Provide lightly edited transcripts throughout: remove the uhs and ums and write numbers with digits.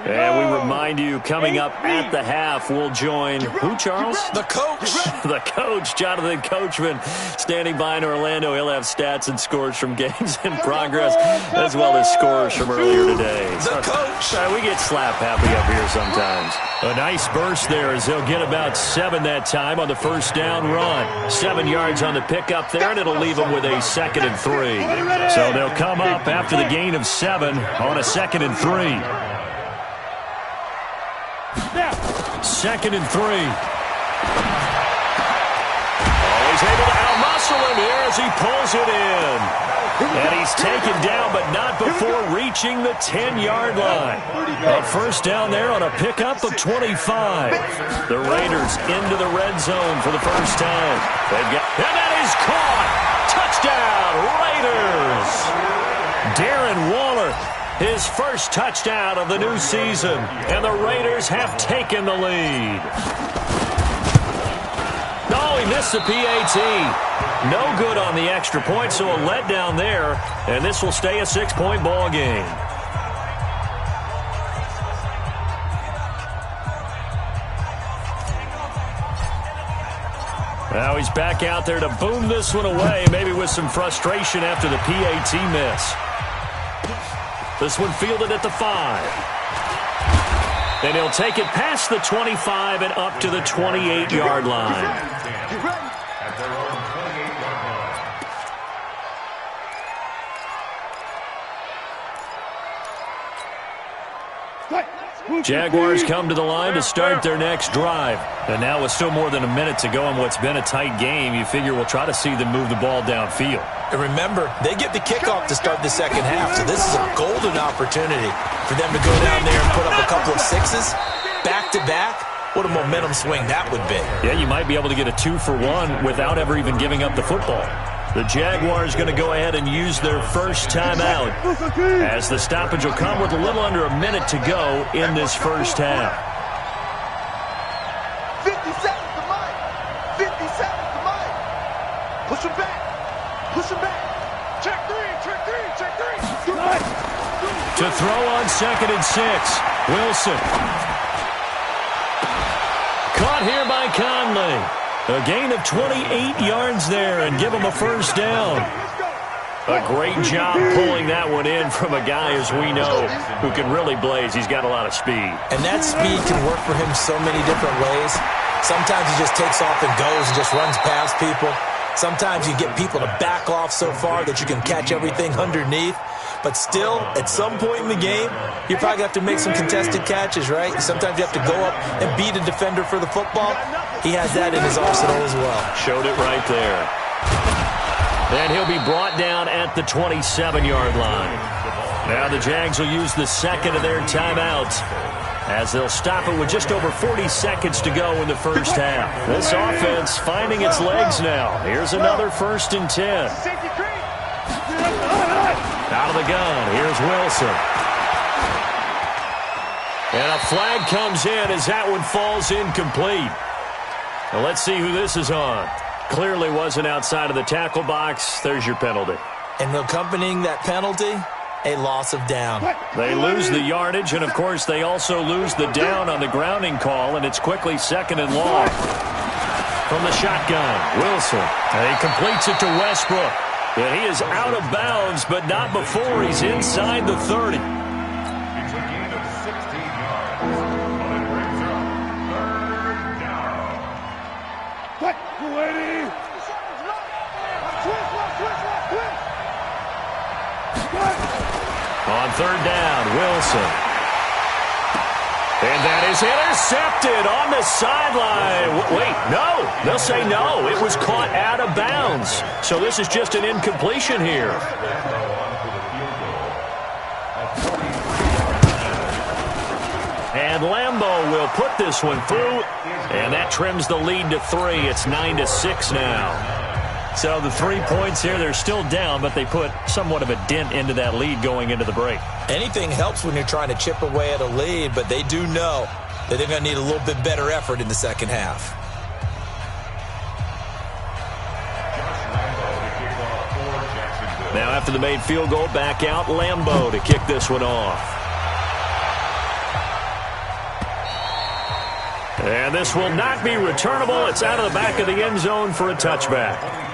And we remind you, coming up at the half, we'll join who, Charles? The coach. The coach, Jonathan Coachman, standing by in Orlando. He'll have stats and scores from games in progress, as well as scores from earlier today. The coach. We get slap happy up here sometimes. A nice burst there as he'll get about 7 that time on the first down run. 7 yards on the pickup there, and it'll leave them with a 2nd and 3. So they'll come up after the gain of 7 on a 2nd and 3. 2nd and 3. He's able to out-muscle him here as he pulls it in. And he's taken down, but not before reaching the 10-yard line. A first down there on a pickup of 25. The Raiders into the red zone for the first time. And that is caught. Touchdown, Raiders. Darren Waller, his first touchdown of the new season. And the Raiders have taken the lead. Oh, he missed the PAT. No good on the extra point, so a letdown there. And this will stay a 6-point ball game. Now he's back out there to boom this one away, maybe with some frustration after the PAT miss. This one fielded at the 5. And he'll take it past the 25 and up to the 28-yard line. Jaguars come to the line to start their next drive. And now with still more than a minute to go in what's been a tight game, you figure we'll try to see them move the ball downfield. And remember, they get the kickoff to start the second half, so this is a golden opportunity for them to go down there and put up a couple of 6s back-to-back. What a momentum swing that would be. Yeah, you might be able to get a 2-for-1 without ever even giving up the football. The Jaguars going to go ahead and use their first timeout as the stoppage will come with a little under a minute to go in this first half. 50 seconds to Mike. 50 seconds to Mike. Push him back. Push him back. Check 3, check 3, check 3. To throw on 2nd and 6. Wilson. Caught here by Conley. A gain of 28 yards there and give him a first down. A great job pulling that one in from a guy, as we know, who can really blaze. He's got a lot of speed. And that speed can work for him so many different ways. Sometimes he just takes off and goes and just runs past people. Sometimes you get people to back off so far that you can catch everything underneath. But still, at some point in the game, you probably have to make some contested catches, right? Sometimes you have to go up and beat a defender for the football. He has that in his arsenal as well. Showed it right there. And he'll be brought down at the 27-yard line. Now the Jags will use the second of their timeouts as they'll stop it with just over 40 seconds to go in the first half. This offense finding its legs now. Here's another 1st and 10. Out of the gun, here's Wilson. And a flag comes in as that one falls incomplete. Now let's see who this is on. Clearly wasn't outside of the tackle box. There's your penalty. And accompanying that penalty, a loss of down. They lose the yardage, and of course they also lose the down on the grounding call, and it's quickly 2nd and long. From the shotgun, Wilson. And he completes it to Westbrook. And he is out of bounds, but not before he's inside the 30. On 3rd down, Wilson. And that is intercepted on the sideline. Wait, no. They'll say no. It was caught out of bounds. So this is just an incompletion here. And Lambeau will put this one through. And that trims the lead to 3. It's 9-6 now. So the 3 points here, they're still down, but they put somewhat of a dent into that lead going into the break. Anything helps when you're trying to chip away at a lead, but they do know that they're going to need a little bit better effort in the second half. Now after the made field goal, back out Lambeau to kick this one off. And this will not be returnable. It's out of the back of the end zone for a touchback.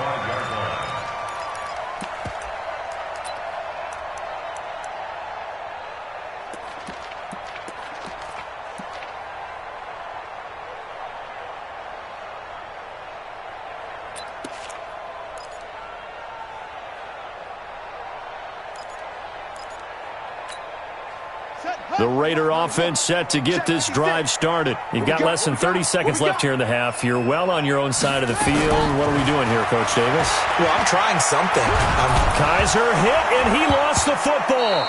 The Raider offense set to get this drive started. You've got less than 30 seconds left here in the half. You're well on your own side of the field. What are we doing here, Coach Davis? Well, I'm trying something. Kaiser hit, and he lost the football.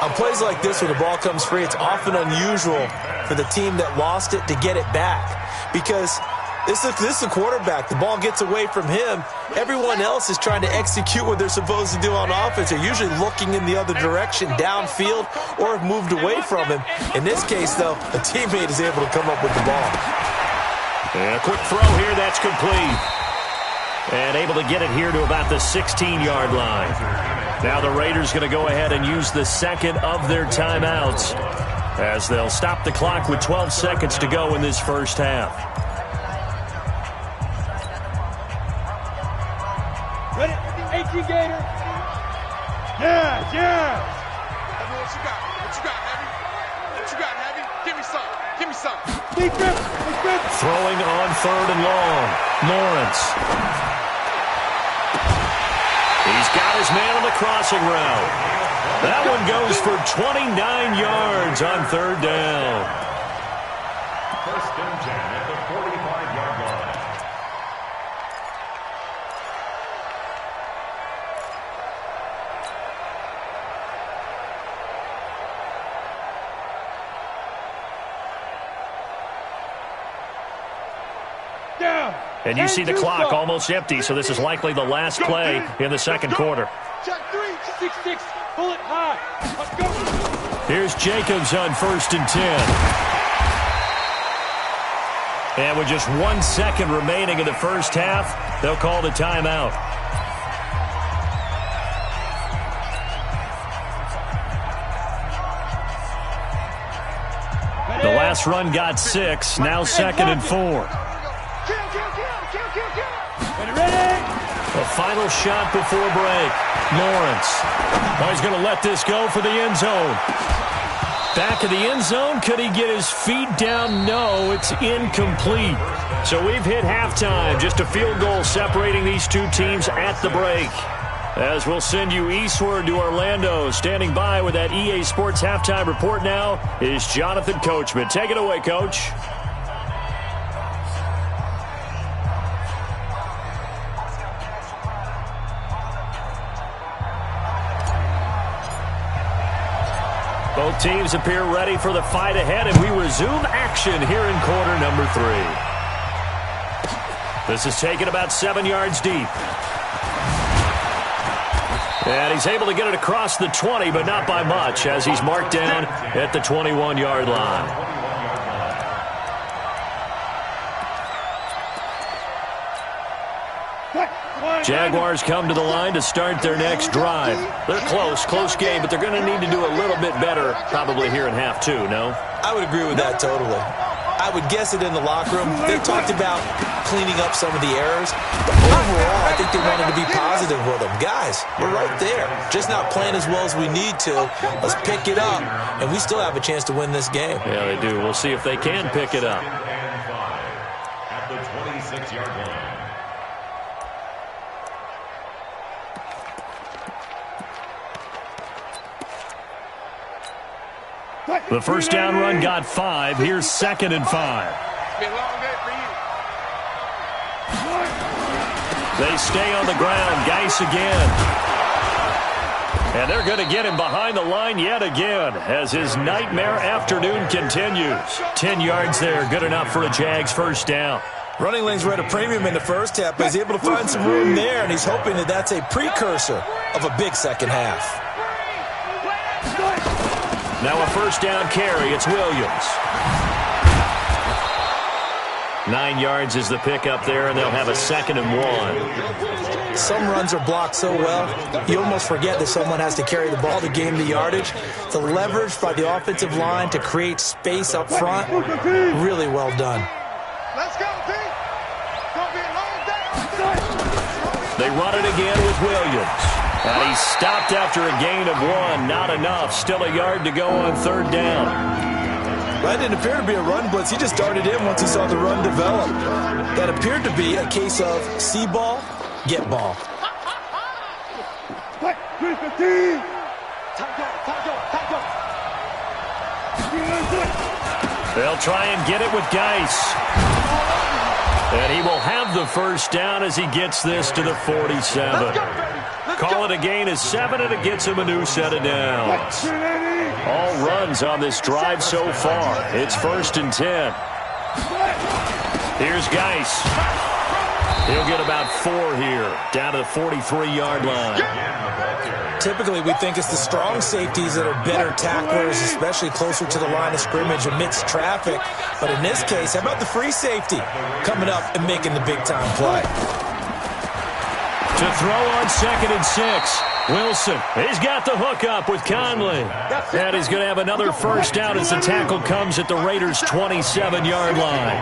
On plays like this, when the ball comes free, it's often unusual for the team that lost it to get it back. Because this is the quarterback. The ball gets away from him. Everyone else is trying to execute what they're supposed to do on offense. They're usually looking in the other direction, downfield, or have moved away from him. In this case, though, a teammate is able to come up with the ball. And a quick throw here, that's complete. And able to get it here to about the 16-yard line. Now the Raiders going to go ahead and use the second of their timeouts as they'll stop the clock with 12 seconds to go in this first half. Ready? 18 Gator. Yeah, yeah. What you got? What you got, Heavy? What you got, Heavy? Give me some. Give me some. Deep grip. Deep grip. Throwing on 3rd and long. Lawrence. He's got his man on the crossing route. That one goes for 29 yards on 3rd down. First and 10 at the 45-yard line. Down. And you see the clock almost empty, so this is likely the last play in the second quarter. Check 3. 6-6. Pull it high. Let's go. Here's Jacobs on 1st and 10. And with just 1 second remaining in the first half, they'll call the timeout. The last run got 6, now 2nd and 4. The final shot before break. Lawrence. Oh, he's going to let this go for the end zone. Back of the end zone. Could he get his feet down? No, it's incomplete. So we've hit halftime. Just a field goal separating these two teams at the break. As we'll send you eastward to Orlando. Standing by with that EA Sports halftime report now is Jonathan Coachman. Take it away, Coach. Both teams appear ready for the fight ahead, and we resume action here in quarter number 3. This is taken about 7 yards deep. And he's able to get it across the 20, but not by much, as he's marked down at the 21-yard line. Jaguars come to the line to start their next drive. They're close game, but they're going to need to do a little bit better probably here in half 2, no? I would agree with that totally. I would guess it in the locker room. They talked about cleaning up some of the errors, but overall, I think they wanted to be positive with them. Guys, we're right there. Just not playing as well as we need to. Let's pick it up, and we still have a chance to win this game. Yeah, they do. We'll see if they can pick it up. And 5 at the 26-yard line. The first down run got 5. Here's 2nd and 5. It's been a long day for you. They stay on the ground. Geis again. And they're going to get him behind the line yet again as his nightmare afternoon continues. 10 yards there. Good enough for a Jags first down. Running lanes were at a premium in the first half, but he's able to find some room there, and he's hoping that that's a precursor of a big second half. Now a first down carry. It's Williams. 9 yards is the pickup there, and they'll have a 2nd and 1. Some runs are blocked so well, you almost forget that someone has to carry the ball to gain the yardage. The leverage by the offensive line to create space up front, really well done. Let's go, team. Gonna be a long day. They run it again with Williams. And he's stopped after a gain of 1. Not enough. Still a yard to go on 3rd down. That didn't appear to be a run blitz. He just darted in once he saw the run develop. That appeared to be a case of see ball, get ball. They'll try and get it with Geis. And he will have the 1st down as he gets this to the 47. Call it a gain of 7, and it gets him a new set of downs. All runs on this drive so far. It's 1st and 10. Here's Geis. He'll get about 4 here, down to the 43-yard line. Typically, we think it's the strong safeties that are better tacklers, especially closer to the line of scrimmage amidst traffic. But in this case, how about the free safety coming up and making the big-time play? To throw on 2nd and 6. Wilson, he's got the hook up with Conley. And he's going to have another 1st down as the tackle comes at the Raiders' 27-yard line.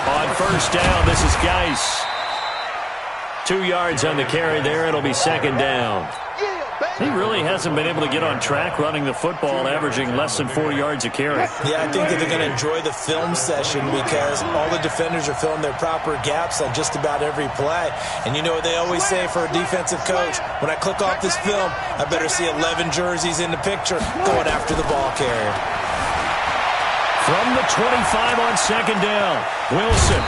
On 1st down, this is Geis. 2 yards on the carry there. It'll be 2nd down. He really hasn't been able to get on track running the football, averaging less than 4 yards a carry. Yeah, I think that they're going to enjoy the film session because all the defenders are filling their proper gaps on just about every play. And you know what they always say for a defensive coach? When I click off this film, I better see 11 jerseys in the picture going after the ball carrier. From the 25 on 2nd down, Wilson.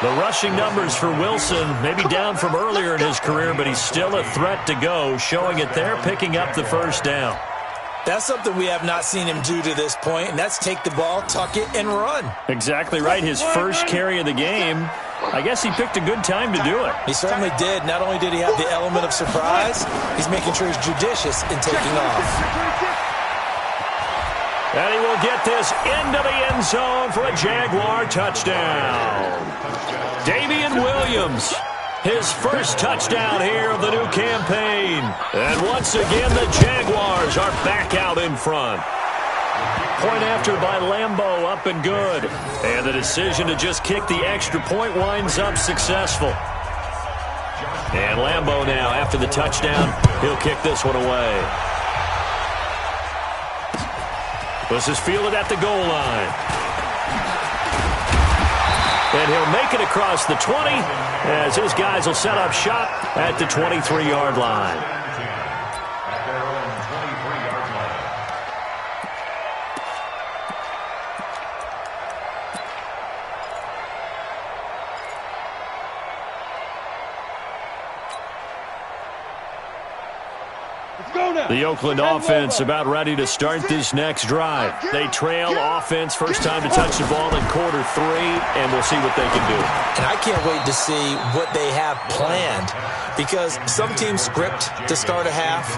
The rushing numbers for Wilson may be down from earlier in his career, but he's still a threat to go, showing it there, picking up the 1st down. That's something we have not seen him do to this point, and that's take the ball, tuck it, and run. Exactly right. His 1st carry of the game. I guess he picked a good time to do it. He certainly did. Not only did he have the element of surprise, he's making sure he's judicious in taking off. And he will get this into the end zone for a Jaguar touchdown. Damian Williams, his 1st touchdown here of the new campaign. And once again, the Jaguars are back out in front. Point after by Lambeau, up and good. And the decision to just kick the extra point winds up successful. And Lambeau now, after the touchdown, he'll kick this one away. This is fielded at the goal line. And he'll make it across the 20 as his guys will set up shop at the 23-yard line. At their own 23-yard line. The Oakland offense about ready to start this next drive. They trail offense, first time to touch the ball in quarter 3, and we'll see what they can do. And I can't wait to see what they have planned because some teams script to start a half.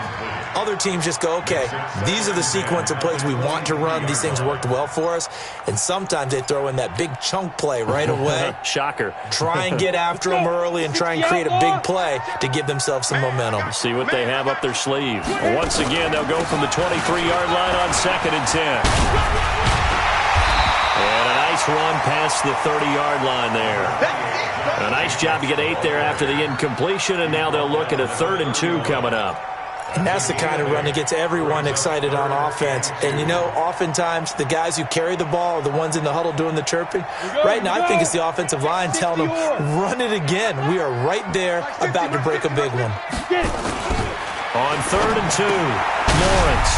Other teams just go, okay, these are the sequence of plays we want to run. These things worked well for us. And sometimes they throw in that big chunk play right away. Shocker. Try and get after them early and try and create a big play to give themselves some momentum. See what they have up their sleeve. Once again, they'll go from the 23-yard line on 2nd and 10. And a nice run past the 30-yard line there. A nice job to get 8 there after the incompletion, and now they'll look at a 3rd and 2 coming up. And that's the kind of run that gets everyone excited on offense. And, you know, oftentimes the guys who carry the ball are the ones in the huddle doing the chirping. Right now, I think it's the offensive line telling them, run it again. We are right there about to break a big one. On 3rd and 2, Lawrence.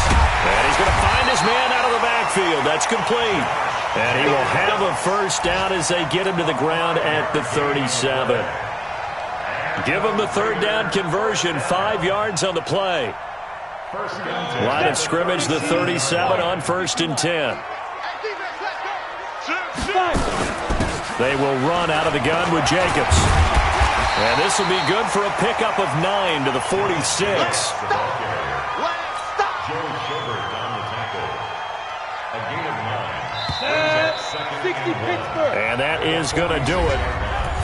And he's going to find his man out of the backfield. That's complete. And he will have a 1st down as they get him to the ground at the 37. Give him the 3rd down conversion, 5 yards on the play. Line of scrimmage, the 37 on 1st and 10. They will run out of the gun with Jacobs. And this will be good for a pickup of 9 to the 46. 60 Pittsburgh. And that is going to do it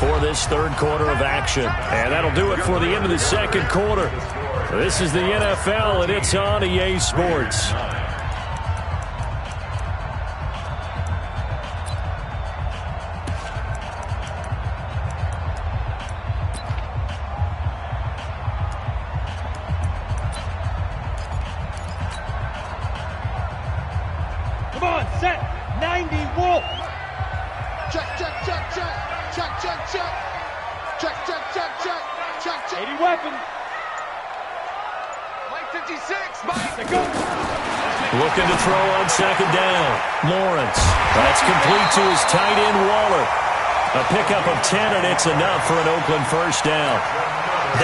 for this third quarter of action. And that'll do it for the end of the second quarter. This is the NFL, and it's on EA Sports. Come on, set. 90 Wolf. Check, check, check, check. Check, check, check. Check, check, check, check. Check, check. 80 weapons. Mike 56, Mike. They go. Looking to throw on second down. Lawrence. That's complete to his tight end, Waller. A pickup of 10, and it's enough for an Oakland first down.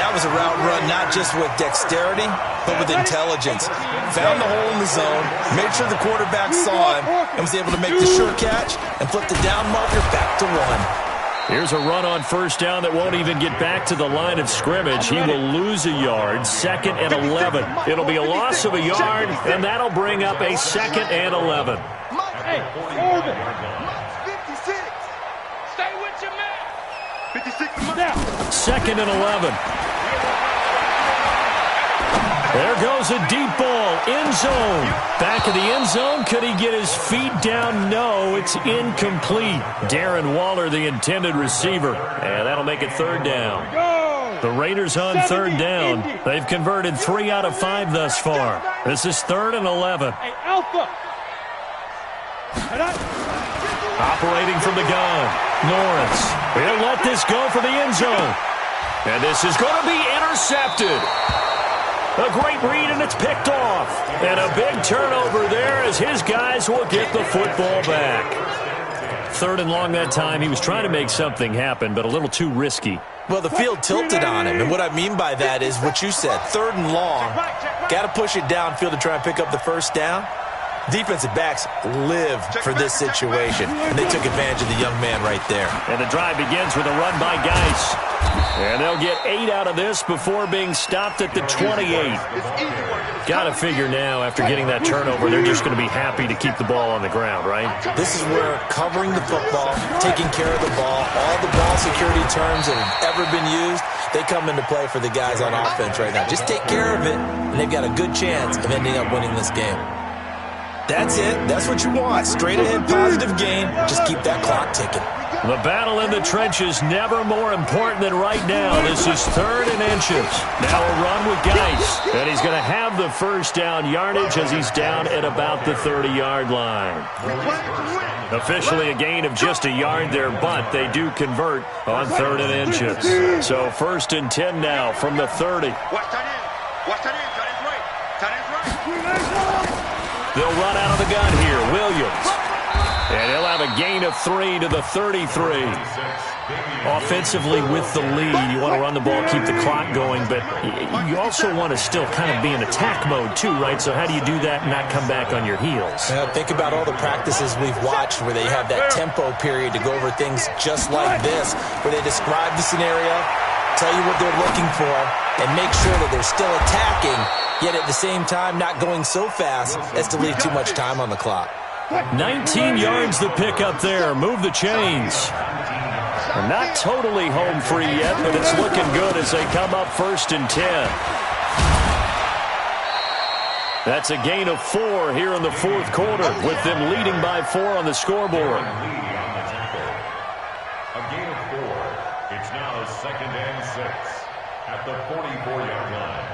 That was a route run not just with dexterity, but with intelligence. Found the hole in the zone, made sure the quarterback saw him, and was able to make the sure catch and flip the down marker back to 1. Here's a run on first down that won't even get back to the line of scrimmage. He will lose a yard, 2nd and 11. It'll be a loss of a yard, and that'll bring up a 2nd and 11. Hey, Corbin. Mike 56. Stay with your man. 56 to Mike. Now. 2nd and 11. There goes a deep ball, end zone. Back of the end zone, could he get his feet down? No, it's incomplete. Darren Waller, the intended receiver, and that'll make it third down. Go. The Raiders on third down. They've converted 3 out of 5 thus far. This is 3rd and 11. Hey, Alpha. Operating from the gun, Lawrence. He'll let this go for the end zone. And this is going to be intercepted. A great read, and it's picked off. And a big turnover there as his guys will get the football back. 3rd and long that time. He was trying to make something happen, but a little too risky. Well, the field tilted on him, and what I mean by that is what you said, 3rd and long. Got to push it downfield to try and pick up the first down. Defensive backs live for this situation, and they took advantage of the young man right there. And the drive begins with a run by Geis. And they'll get 8 out of this before being stopped at the 28. Got to figure now, after getting that turnover, they're just going to be happy to keep the ball on the ground, right? This is where covering the football, taking care of the ball, all the ball security terms that have ever been used, they come into play for the guys on offense right now. Just take care of it, and they've got a good chance of ending up winning this game. That's it. That's what you want. Straight ahead, positive game. Just keep that clock ticking. The battle in the trenches never more important than right now. This is 3rd and inches. Now a run with Geis. And he's going to have the first down yardage as he's down at about the 30-yard line. Officially a gain of just a yard there, but they do convert on 3rd and inches. So 1st and 10 now from the 30. Watch that in. Watch that in. Tight end's right. Tight end's right. They'll run out of the gun here. Williams. And he'll have a gain of 3 to the 33. Offensively with the lead, you want to run the ball, keep the clock going, but you also want to still kind of be in attack mode too, right? So how do you do that and not come back on your heels? Think about all the practices we've watched where they have that tempo period to go over things just like this, where they describe the scenario, tell you what they're looking for, and make sure that they're still attacking, yet at the same time not going so fast as to leave too much time on the clock. 19 yards the pick up there. Move the chains. They're not totally home free yet, but it's looking good as they come up 1st and 10. That's a gain of 4 here in the 4th quarter, with them leading by 4 on the scoreboard. A gain of 4. It's now 2nd and 6 at the 44-yard line.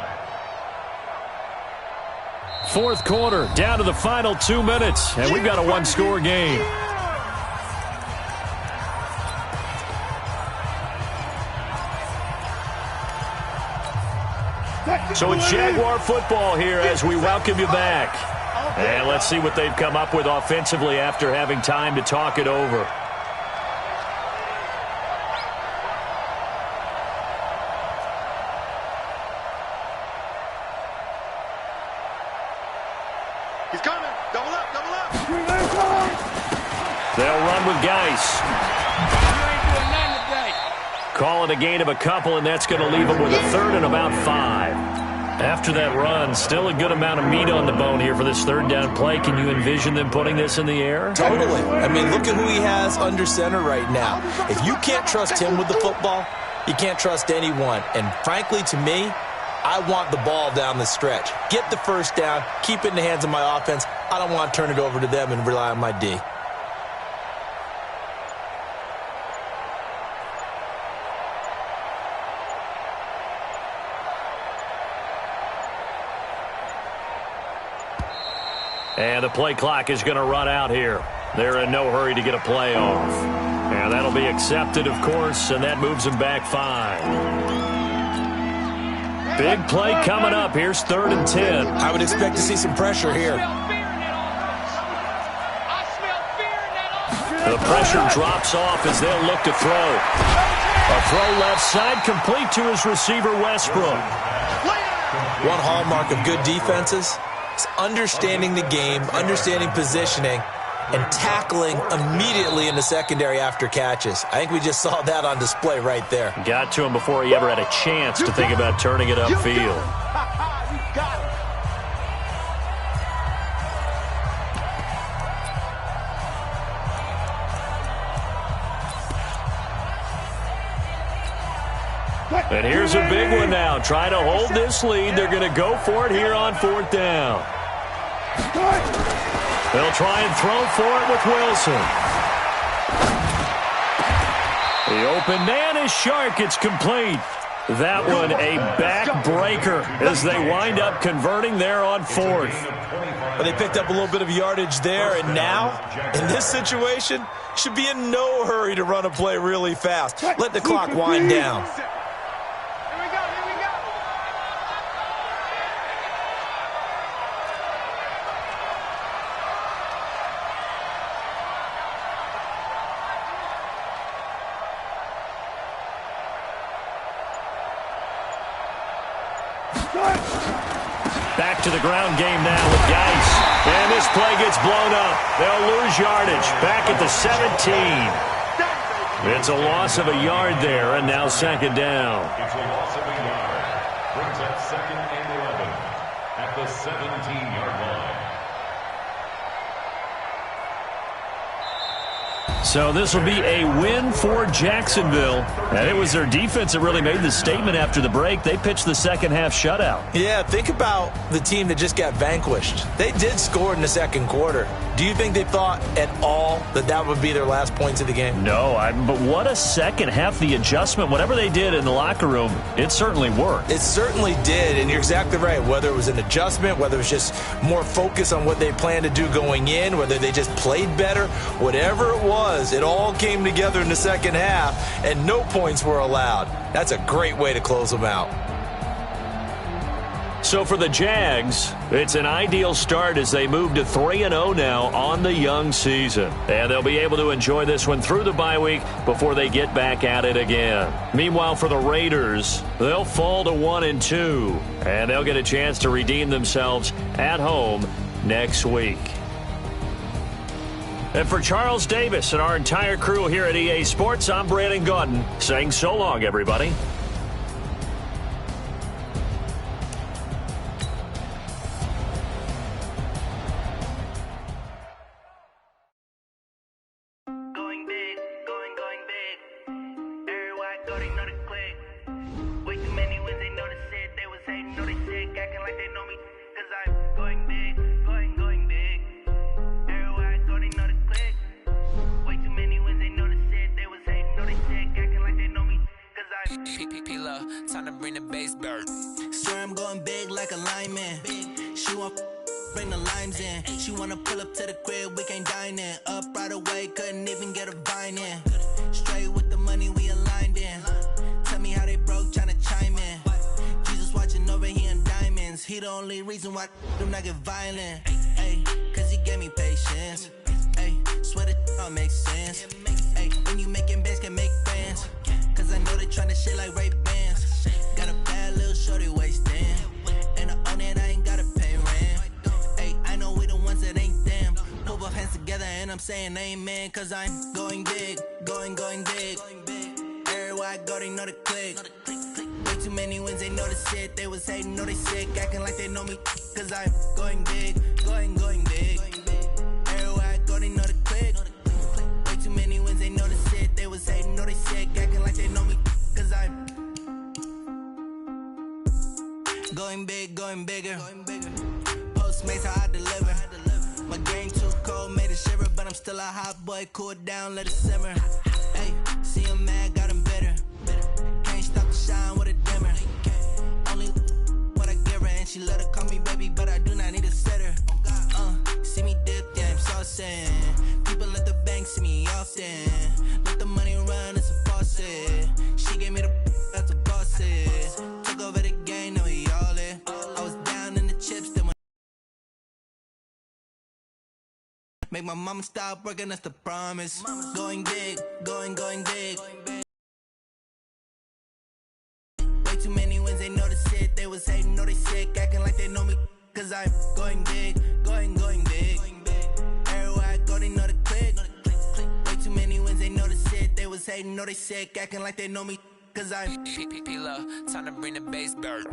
4th quarter, down to the final 2 minutes, and we've got a 1-score game. So it's Jaguar football here as we welcome you back. And let's see what they've come up with offensively after having time to talk it over. He's coming. Double up, double up. They'll run with Geis. Call it a gain of a couple, and that's going to leave them with a 3rd and about 5. After that run, still a good amount of meat on the bone here for this third down play. Can you envision them putting this in the air? Totally. I mean, look at who he has under center right now. If you can't trust him with the football, you can't trust anyone. And frankly, to me, I want the ball down the stretch. Get the first down, keep it in the hands of my offense. I don't want to turn it over to them and rely on my D. And the play clock is going to run out here. They're in no hurry to get a play off. And that'll be accepted, of course, and that moves them back 5. Big play coming up. Here's 3rd and 10. I would expect to see some pressure here. The pressure drops off as they'll look to throw. A throw left side, complete to his receiver, Westbrook. One hallmark of good defenses is understanding the game, understanding positioning, and tackling immediately in the secondary after catches. I think we just saw that on display right there. Got to him before he ever had a chance to think about turning it upfield. And here's a big one now. Trying to hold this lead. They're going to go for it here on 4th down. They'll try and throw for it with Wilson. The open man is Shark. It's complete. That one a backbreaker as they wind up converting there on 4th. Well, they picked up a little bit of yardage there, and now, in this situation, should be in no hurry to run a play really fast. Let the clock wind down. Back to the ground game now with Geis. And this play gets blown up. They'll lose yardage. Back at the 17. It's a loss of a yard there, and now 2nd down. It's a loss of a yard. Brings up 2nd and 11 at the 17-yard line. So this will be a win for Jacksonville. And it was their defense that really made the statement after the break. They pitched the second half shutout. Yeah, think about the team that just got vanquished. They did score in the 2nd quarter. Do you think they thought at all that that would be their last points of the game? No, but what a second half. The adjustment, whatever they did in the locker room, it certainly worked. It certainly did, and you're exactly right. Whether it was an adjustment, whether it was just more focus on what they planned to do going in, whether they just played better, whatever it was, it all came together in the 2nd half, and no points were allowed. That's a great way to close them out. So for the Jags, it's an ideal start as they move to 3-0 now on the young season. And they'll be able to enjoy this one through the bye week before they get back at it again. Meanwhile, for the Raiders, they'll fall to 1-2. And they'll get a chance to redeem themselves at home next week. And for Charles Davis and our entire crew here at EA Sports, I'm Brandon Gaudin saying so long, everybody. Time to bring the bass bird. Swear I'm going big like a lineman. She want bring the limes in. She wanna pull up to the crib, we can't dine in. Up right away, couldn't even get a vine in. Straight with the money we aligned in. Tell me how they broke, tryna chime in. Jesus watching over here in diamonds. He the only reason why them not get violent. Ay, cause he gave me patience. Ay, swear that all makes sense. Ay, when you making bands can make friends. Cause I know they tryna shit like Ray Bans. Got a bad little shorty wasting. And I own it, I ain't gotta pay rent. Ay, I know we the ones that ain't them. Move our hands together and I'm saying amen. Cause I'm going big, going big. Everywhere I go, they know the click. Way too many wins, they know notice it. They was hating, know they sick, acting like they know me. Cause I'm going big, going big. Everywhere I go, they know the click. Way too many wins, they notice it. They was hating, know they sick, acting like they know me. Cause I'm going big, going bigger. Postmates, how I deliver. My game too cold, made it shiver, but I'm still a hot boy. Cool it down, let it simmer. Hey, see him mad, got him bitter. Can't stop the shine with a dimmer. Only what I give her, and she let her call me baby, but I do not need a sitter. See me dip, yeah, I'm saucing. People at the bank see me often. Let the money run, it's a faucet. She gave me the that's a bosses. Took over the game, now we all in. I was down in the chips, then make my mama stop working, that's the promise. Going big, going big. Way too many wins, they notice it. They was hating, know they sick, acting like they know me. Cause I'm going big, going big. Everywhere I go, they know the click. Way too many wins, they notice it. They was hating, know they sick, acting like they know me. Cause I'm P-P-P-Love, time to bring the bass bird.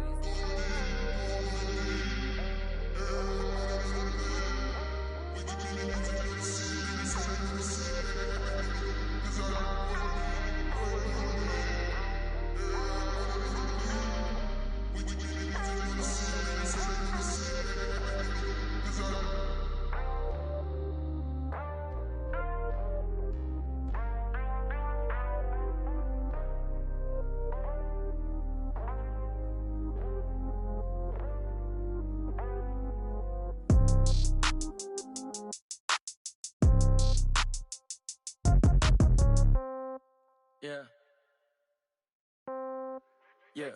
Yeah.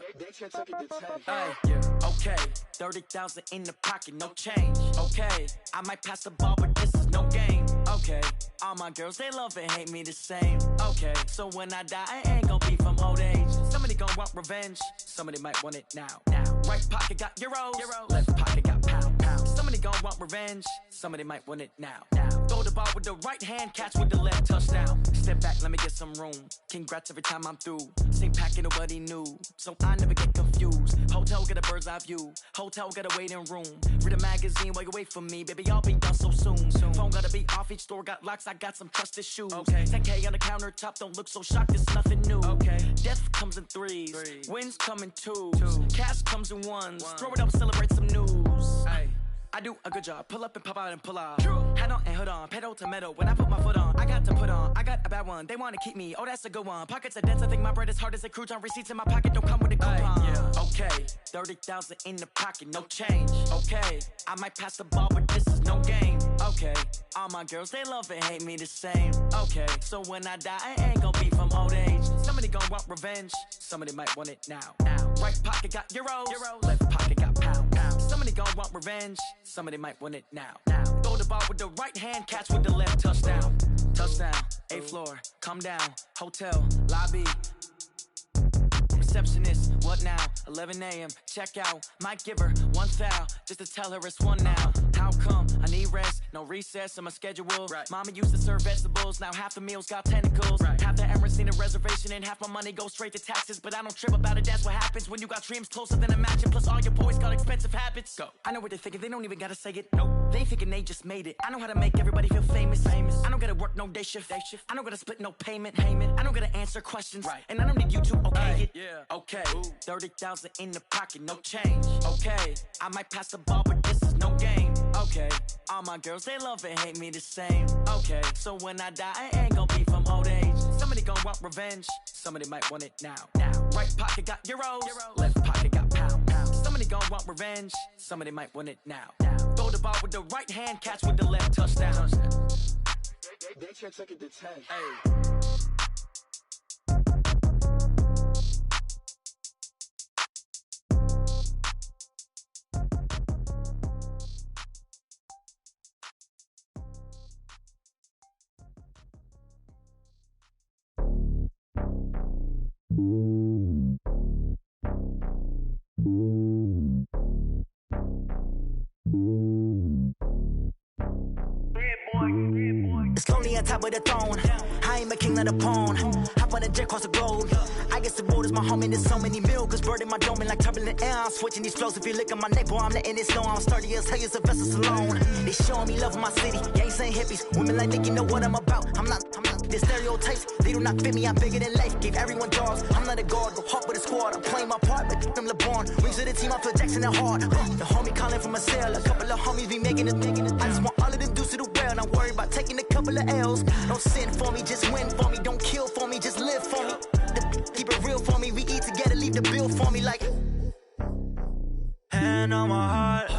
Hey, yeah. Okay, 30,000 in the pocket, no change. Okay, I might pass the ball, but this is no game. Okay, all my girls, they love and hate me the same. Okay, so when I die, I ain't gon' be from old age. Somebody gon' want revenge, somebody might want it now. Right pocket got euros, left pocket got pound. Somebody gon' want revenge, somebody might want it now. Throw the ball with the right hand, catch with the left, touchdown. Step back, let me get some room. Congrats every time I'm through. Same packet, nobody knew, so I never get confused. Hotel get a bird's eye view. Hotel get a waiting room. Read a magazine while you wait for me, baby. I'll be done so soon. Phone gotta be off. Each store got locks. I got some trusted shoes. 10K on the countertop. Don't look so shocked. It's nothing new. Death comes in threes. Wins come in twos. Cash comes in ones. Throw it up, celebrate some news. I do a good job. Pull up and pop out and pull out. Head on and hood on. Pedal to metal. When I put my foot on, I got to put on. I got a bad one. They want to keep me. Oh, that's a good one. Pockets are dense. I think my bread is hard as a crouton. Receipts in my pocket don't come with a coupon. Okay, 30,000 in the pocket, no change. Okay, I might pass the ball, but this is no game. Okay, all my girls, they love and hate me the same. Okay, so when I die, I ain't gon' be from old age. Somebody gon' want revenge. Somebody might want it now. Right pocket got euros. Left pocket got pound. Somebody gon' want revenge. Somebody might want it now. Throw the ball with the right hand, catch with the left, touchdown. Touchdown, 8th floor, come down. Hotel, lobby. Receptionist, what now? 11 a.m., check out. Might give her one foul, just to tell her it's one now. How come? I need rest, no recess in my schedule. Mama used to serve vegetables, now half the meals got tentacles. Half the Emirates need a reservation and half my money goes straight to taxes. But I don't trip about it, that's what happens when you got dreams closer than a matching. Plus all your boys got expensive habits. Go. I know what they're thinking, they don't even gotta say it. Nope. They thinking they just made it. I know how to make everybody feel famous. I don't gotta work no day shift. I don't gotta split no payment. I don't gotta answer questions. And I don't need you to okay it. Okay, 30,000 in the pocket, no change. Okay, I might pass the ball, but this is no game. Okay, all my girls, they love and hate me the same. Okay, so when I die, I ain't gon' be from old age. Somebody gon' want revenge, somebody might want it now. Right pocket got euros, left pocket got pound. Somebody gon' want revenge, somebody might want it now. Throw the ball with the right hand, catch with the left, touchdown. They can't take it to 10. Yeah, boy. Slowly on top of the throne. I ain't a king, not a pawn. Hop on a jet across the globe. I guess the world is my home and there's so many milk. Bird in my dome and like turbulent air. I'm switching these flows. If you look at my neck, boy, I'm letting it snow. I'm sturdy as hell as a vessel alone. They showing me love in my city. Gangs ain't hippies. Women like Nick, you know what I'm about. I'm not the stereotypes. They do not fit me. I'm bigger than life. Gave everyone jobs. I'm not a guard. Go hard with a squad. I'm playing my part, but them LeBron. Rings to the team. I feel Jackson and hard. The homie calling from a cell. A couple of homies be making it. I just want all of them dudes to do well. Not worry about taking a couple of L's. Don't sin for me, just win for me. Don't kill for me, just live for me. Keep it real for me. We eat together, leave the bill for me like. Hand on my heart,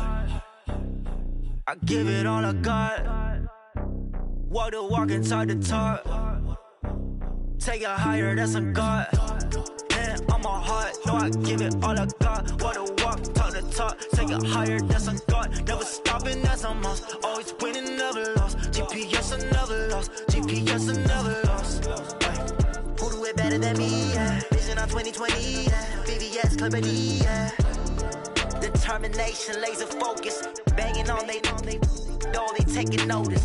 I give it all I got. Walk the walk inside the talk. Take it higher, that's a God. Hand on my heart, no, I give it all I got. Walk the walk, talk the talk. Take it higher, that's a God. Never stopping, that's a must. Always winning, never lost. GPS, I never lost. GPS, I never lost. Who do it better than me? Yeah. Vision on 2020. Yeah. VVS, Clarity. Yeah. Determination, laser focus. Banging on they taking notice.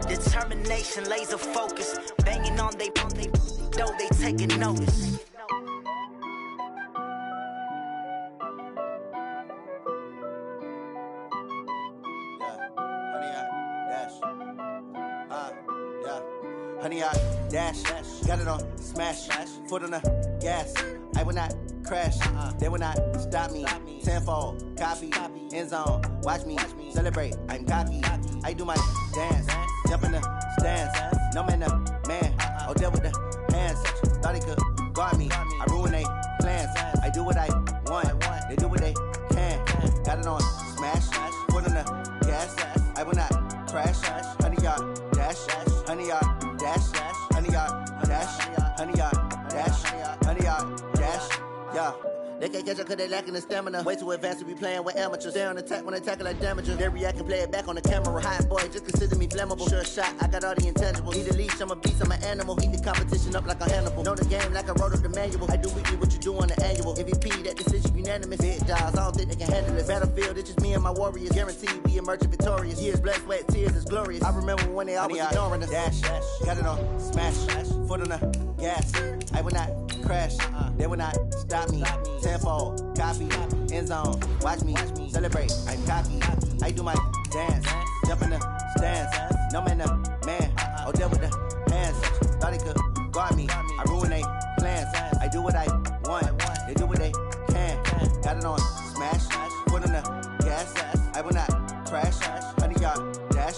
Determination, laser focus. Banging on they taking notice. Honey, I dash, got it on smash, foot on the gas. I will not crash, they will not stop me. Tenfold, copy, end zone, watch me celebrate. I'm cocky, I do my dance, jump in the stands. No man, man, oh deal with the hands. Thought he could guard me, I ruin they plans. I do what I want, they do what they can. Got it on smash, foot on the gas. I will not crash, honey, y'all dash, honey, y'all dash, honey, y'all dash, honey, y'all dash, honey, y'all dash, yeah. They can't catch up cause they lacking the stamina. Way too advanced to be playing with amateurs. They on attack when they tackle like damages. They react and play it back on the camera. Hot boy, just consider me flammable. Sure shot, I got all the intangibles. Need a leash, I'm a beast, I'm an animal. Eat the competition up like a Hannibal. Know the game like I wrote up the manual. I do weekly what you do on the annual. MVP, that decision unanimous. Big jobs, I don't think they can handle this. Battlefield, it's just me and my warriors. Guaranteed we emerge victorious. Years, blood, sweat, tears, is glorious. I remember when they always ignoring us. Dash, got it on smash, foot on the gas. I will not crash, they will not stop me. Tenfold, copy, end zone, watch me celebrate. I'm cocky, I do my dance, jump in the stands. No man, oh deal with the hands. Thought he could guard me, I ruin they plans. I do what I want, they do what they can. Got it on smash, foot on the gas. I will not crash, honey, y'all dash,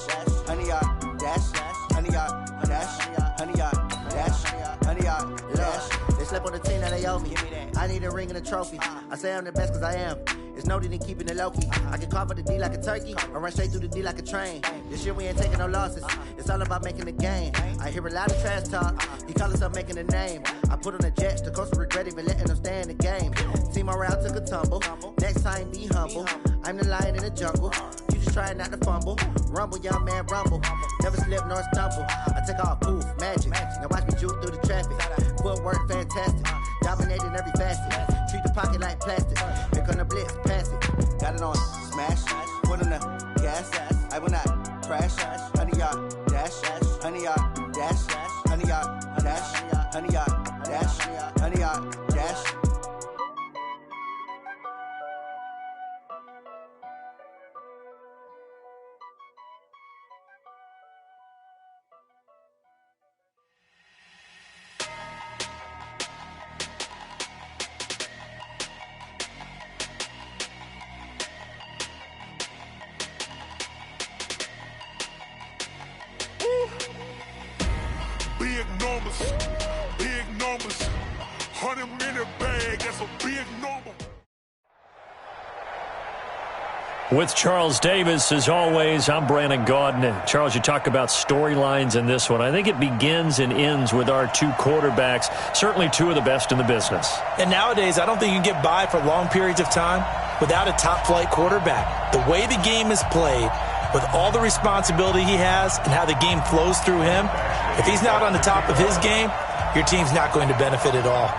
honey, y'all dash, honey, y'all dash, honey, y'all dash, honey, y'all dash. They slept on the team that they owe me. I need a ring and a trophy. I say I'm the best cause I am. It's no need in keeping it low key. I can carve up the D like a turkey or run straight through the D like a train. This year we ain't taking no losses. It's all about making the game. I hear a lot of trash talk. He call himself making a name. I put on the Jets. The coach will regret even letting them stay in the game. Team morale took a tumble. Next time be humble. I'm the lion in the jungle. You just try not to fumble. Rumble, young man, rumble. Never slip nor stumble. I take off, poof, magic. Now watch me juke through the traffic. Footwork fantastic. Dominating every facet. Treat the pocket like plastic. Here come the blitz, pass it. Got it on smash. Foot on the gas. I will not crash. Honey, y'all dash. Honey, y'all dash. Honey, y'all dash. Honey, y'all dash. Honey, y'all dash. Big numbers, 100 minute bag, that's a big number. With Charles Davis, as always, I'm Brandon Gaudin. Charles, you talk about storylines in this one. I think it begins and ends with our two quarterbacks, certainly two of the best in the business. And nowadays, I don't think you can get by for long periods of time without a top-flight quarterback. The way the game is played, with all the responsibility he has and how the game flows through him, if he's not on the top of his game, your team's not going to benefit at all.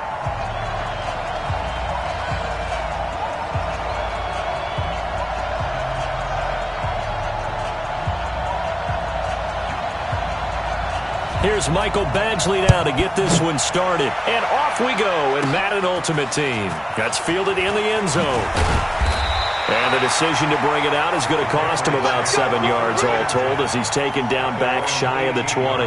Here's Michael Badgley now to get this one started. And off we go in Madden Ultimate Team. That's fielded in the end zone. And the decision to bring it out is going to cost him about 7 yards all told as he's taken down back shy of the 20.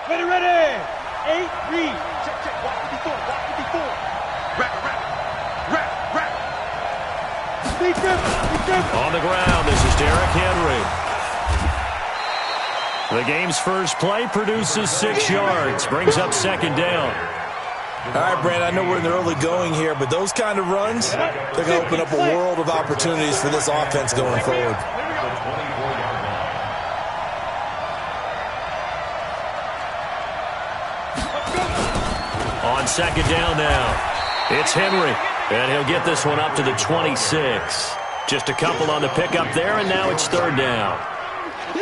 Ready. 8-3. Check. Walk with me forward. Wrap. Defense. On the ground, this is Derrick Henry. The game's first play produces 6 yards, brings up second down. All right, Brand, I know we're in the early going here, but those kind of runs, they're going to open up a world of opportunities for this offense going forward. On second down now, it's Henry, and he'll get this one up to the 26. Just a couple on the pickup there, and now it's third down.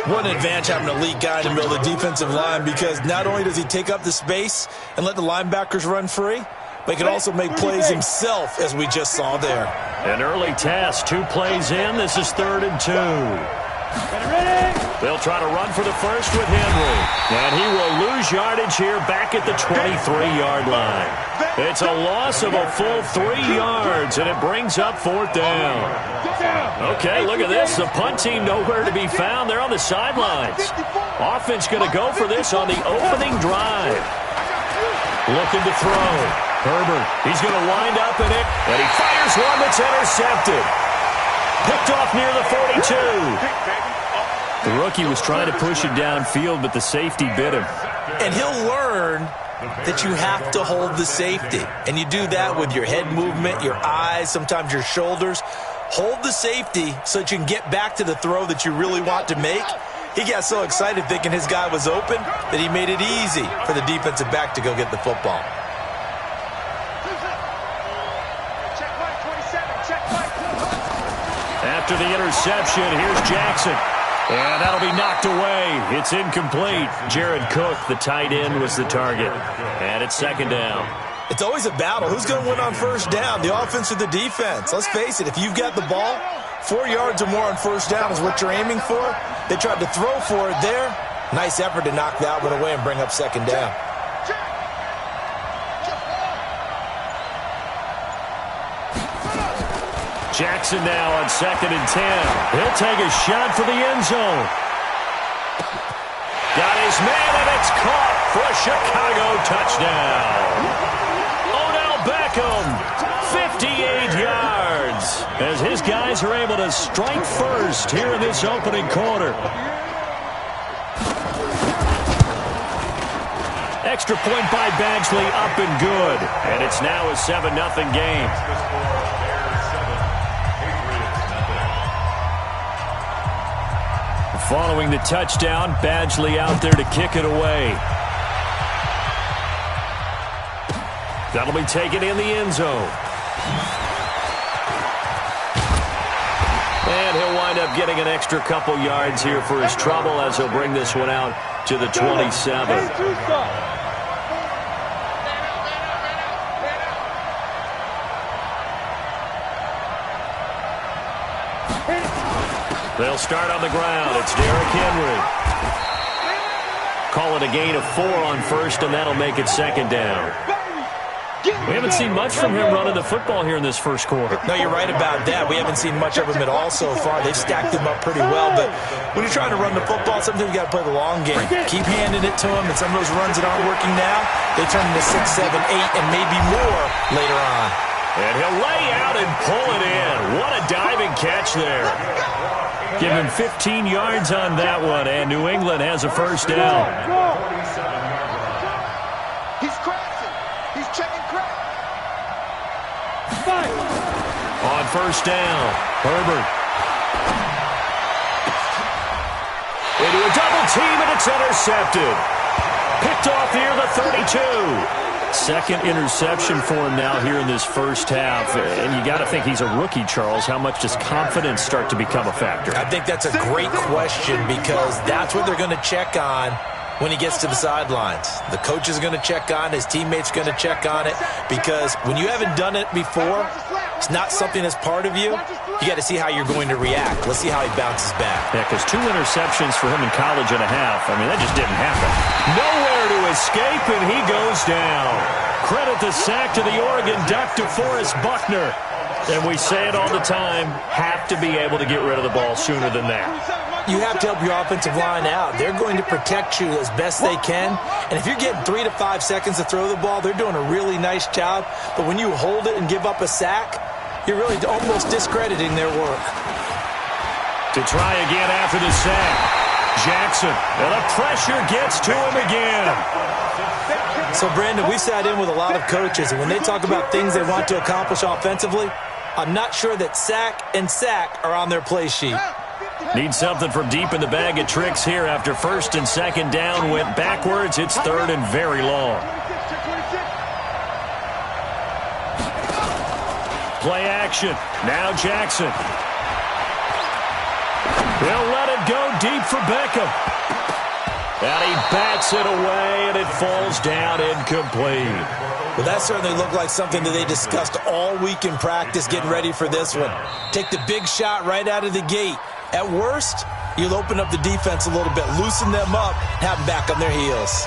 What an advantage having an elite guy in the middle of the defensive line, because not only does he take up the space and let the linebackers run free, but he can also make plays himself, as we just saw there. An early test, 2 plays in. This is 3rd and 2. They'll try to run for the first with Henry. And he will lose yardage here back at the 23-yard line. It's a loss of a full 3 yards, and it brings up 4th down. Okay, look at this. The punt team nowhere to be found. They're on the sidelines. Offense going to go for this on the opening drive. Looking to throw. Herbert, he's going to wind up in it, and he fires one that's intercepted. Picked off near the 42. The rookie was trying to push it downfield, but the safety bit him. And he'll learn that you have to hold the safety. And you do that with your head movement, your eyes, sometimes your shoulders. Hold the safety so that you can get back to the throw that you really want to make. He got so excited thinking his guy was open that he made it easy for the defensive back to go get the football. After the interception, here's Jackson. And that'll be knocked away. It's incomplete. Jared Cook, the tight end, was the target. And it's second down. It's always a battle. Who's going to win on first down, the offense or the defense? Let's face it, if you've got the ball, 4 yards or more on first down is what you're aiming for. They tried to throw for it there. Nice effort to knock that one away and bring up second down. Jackson now on 2nd and 10. He'll take a shot for the end zone. Got his man, and it's caught for a Chicago touchdown. Odell Beckham, 58 yards, as his guys are able to strike first here in this opening quarter. Extra point by Badgley, up and good. And it's now a 7-0 game. Following the touchdown, Badgley out there to kick it away. That'll be taken in the end zone. And he'll wind up getting an extra couple yards here for his trouble as he'll bring this one out to the 27. They'll start on the ground. It's Derrick Henry. Call it a gain of 4 on first, and that'll make it second down. We haven't seen much from him running the football here in this first quarter. No, you're right about that. We haven't seen much of him at all so far. They've stacked him up pretty well, but when you're trying to run the football, sometimes you got to play the long game. Keep handing it to him, and some of those runs that aren't working now, they turn into 6, 7, 8, and maybe more later on. And he'll lay out and pull it in. What a diving catch there. Give him 15 yards on that one, and New England has a first down. He's crashing. He's checking crack. On first down, Herbert. Into a double team, and it's intercepted. Picked off near the 32. Second interception for him now here in this first half. And you got to think he's a rookie, Charles. How much does confidence start to become a factor? I think that's a great question, because that's what they're going to check on when he gets to the sidelines. The coach is going to check on, his teammates going to check on it, because when you haven't done it before, it's not something that's part of you. you got to see how you're going to react. Let's see how he bounces back. Yeah, because 2 interceptions for him in college and a half. I mean, that just didn't happen. Nowhere to escape, and he goes down. Credit the sack to the Oregon Duck, DeForest Buckner. And we say it all the time, have to be able to get rid of the ball sooner than that. You have to help your offensive line out. They're going to protect you as best they can. And if you're getting 3 to 5 seconds to throw the ball, they're doing a really nice job. But when you hold it and give up a sack, you're really almost discrediting their work. To try again after the sack. Jackson, and the pressure gets to him again. So, Brandon, we sat in with a lot of coaches, and when they talk about things they want to accomplish offensively, I'm not sure that sack and sack are on their play sheet. Need something from deep in the bag of tricks here after 1st and 2nd down went backwards. It's 3rd and very long. Play action. Now Jackson. He'll let it go deep for Beckham. And he bats it away, and it falls down incomplete. Well, that certainly looked like something that they discussed all week in practice getting ready for this one. Take the big shot right out of the gate. At worst, you'll open up the defense a little bit, loosen them up, have them back on their heels.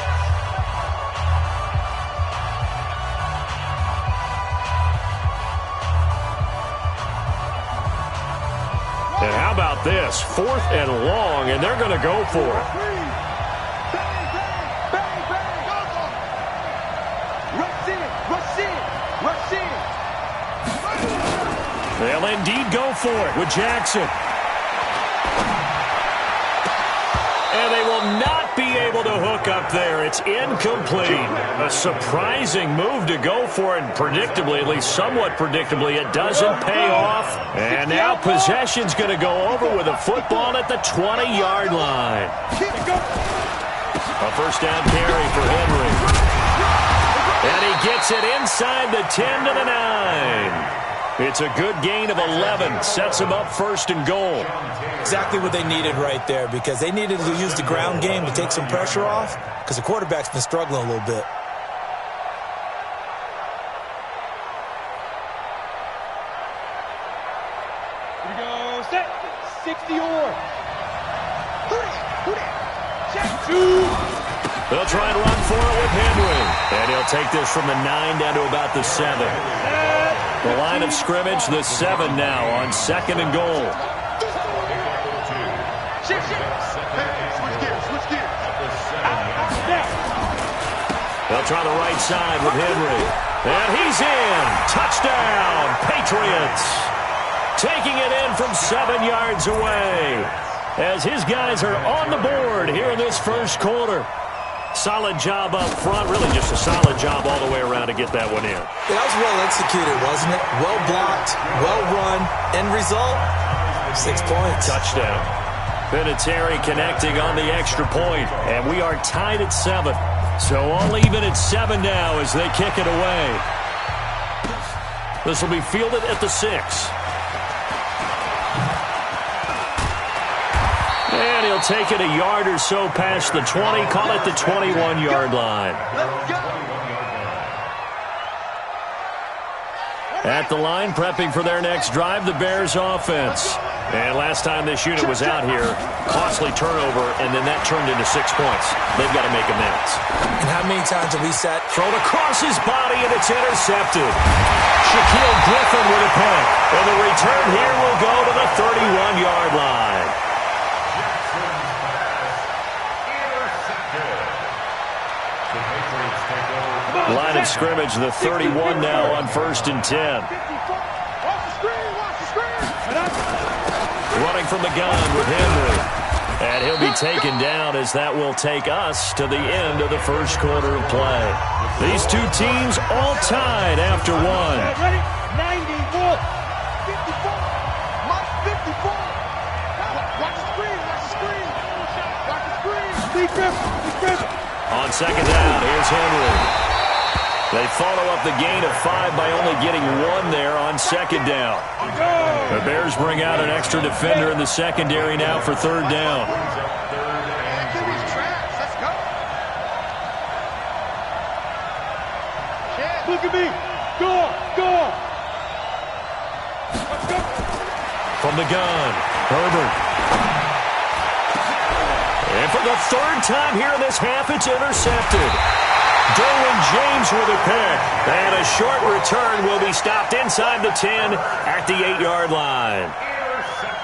And how about this? 4th and long, and they're going to go for it. They'll indeed go for it with Jackson. And they will not be able to hook up there. It's incomplete. A surprising move to go for it, and predictably, at least somewhat predictably, it doesn't pay off. And now possession's going to go over with a football at the 20-yard line. A 1st down carry for Henry. And he gets it inside the 10 to the 9. It's a good gain of 11. Sets him up 1st and goal. Exactly what they needed right there, because they needed to use the ground game to take some pressure off, because the quarterback's been struggling a little bit. Here we go. Set. 60 or. They'll try and run for it with Henry. And he'll take this from the 9 down to about the 7. The line of scrimmage, the 7 now on 2nd and goal. They'll try the right side with Henry. And he's in. Touchdown, Patriots. Taking it in from 7 yards away as his guys are on the board here in this 1st quarter. Solid job up front, really just a solid job all the way around to get that one in. That was well executed, wasn't it? Well blocked, well run. End result, 6 points. Touchdown. Vinatieri connecting on the extra point, and we are tied at 7. So all even at 7 now as they kick it away. This will be fielded at the 6. And he'll take it a yard or so past the 20, call it the 21-yard line. At the line, prepping for their next drive, the Bears offense. And last time this unit was out here, costly turnover, and then that turned into 6 points. They've got to make amends. And how many times have we sat? Thrown across his body, and it's intercepted. Shaquille Griffin with a punt. And the return here will go to the 31-yard line. Line of scrimmage, the 31 now on 1st and 10. Running from the gun with Henry. And he'll be taken down as that will take us to the end of the 1st quarter of play. These two teams all tied after 1. Ready? 91. 54. Mike 54. Watch the screen. Watch the screen. Watch the screen. Big Griffin. On 2nd down, here's Henry. They follow up the gain of 5 by only getting 1 there on 2nd down. The Bears bring out an extra defender in the secondary now for 3rd down. Look at me. Go. Let's go. From the gun, Herbert. And for the third time here in this half, it's intercepted. Derwin James with a pick. And a short return will be stopped inside the 10 at the 8-yard line.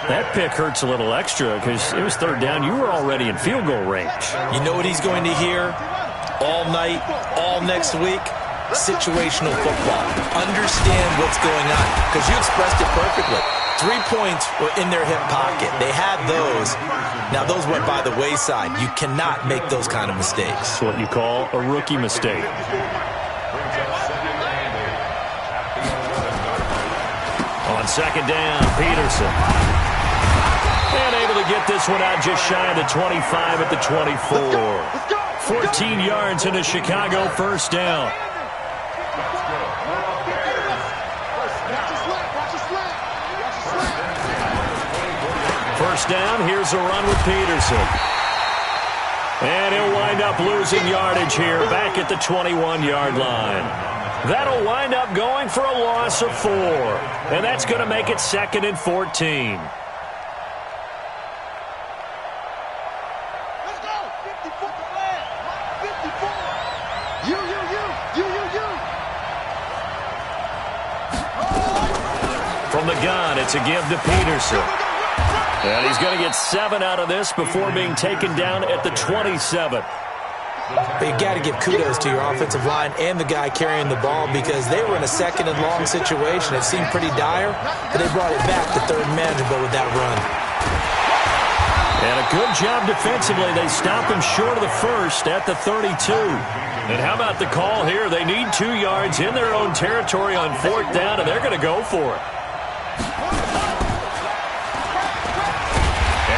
That pick hurts a little extra because it was third down. You were already in field goal range. You know what he's going to hear all night, all next week? Situational football. Understand what's going on because you expressed it perfectly. 3 points were in their hip pocket. They had those. Now, those went by the wayside. You cannot make those kind of mistakes. That's what you call a rookie mistake. On second down, Peterson. And able to get this one out just shy of the 25 at the 24. 14 yards into Chicago, first down. First down, here's a run with Peterson. And he'll wind up losing yardage here back at the 21-yard line. That'll wind up going for a loss of 4. And that's going to make it 2nd and 14. Let's go. 54 flag. 54. You. From the gun, it's a give to Peterson. And he's going to get 7 out of this before being taken down at the 27. But you got to give kudos to your offensive line and the guy carrying the ball because they were in a 2nd and long situation. It seemed pretty dire, but they brought it back to third manageable with that run. And a good job defensively. They stop him short of the first at the 32. And how about the call here? They need 2 yards in their own territory on 4th down, and they're going to go for it.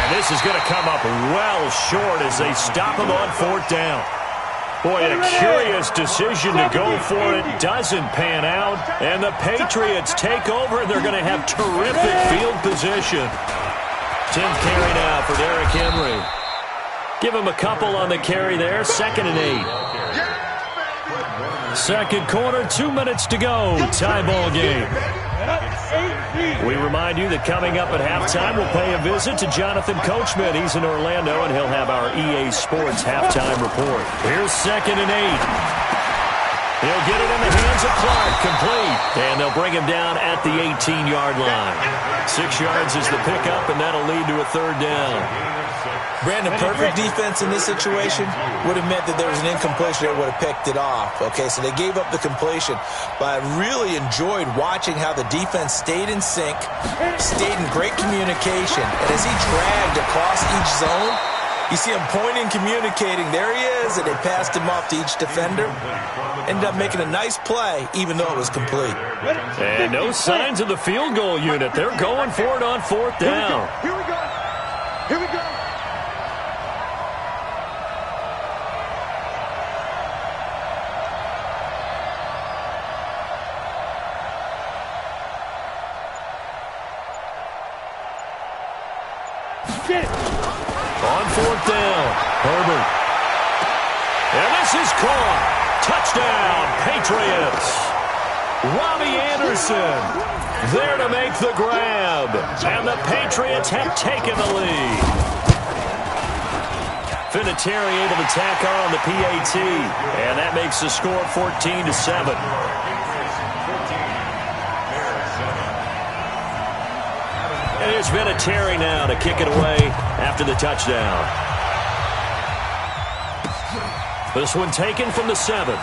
This is going to come up well short as they stop him on 4th down. Boy, a curious decision to go for it. Doesn't pan out. And the Patriots take over. They're going to have terrific field position. 10th carry now for Derrick Henry. Give him a couple on the carry there. 2nd and 8. Second quarter, 2 minutes to go. Tie ball game. We remind you that coming up at halftime, we'll pay a visit to Jonathan Coachman. He's in Orlando, and he'll have our EA Sports halftime report. Here's 2nd and 8. He'll get it in the hands of Clark, complete. And they'll bring him down at the 18-yard line. 6 yards is the pickup, and that'll lead to a 3rd down. Brandon, perfect defense in this situation would have meant that there was an incompletion that would have picked it off. Okay, so they gave up the completion. But I really enjoyed watching how the defense stayed in sync, stayed in great communication. And as he dragged across each zone, you see him pointing, communicating. There he is, and they passed him off to each defender. Ended up making a nice play, even though it was complete. And no signs of the field goal unit. They're going for it on 4th down. Here we go. Here we go. On 4th down, Herbert. And this is caught. Touchdown, Patriots. Robbie Anderson there to make the grab. And the Patriots have taken the lead. Vinatieri able to tack on the PAT. And that makes the score 14-7. And it's Vinatieri now to kick it away after the touchdown. This one taken from the 7.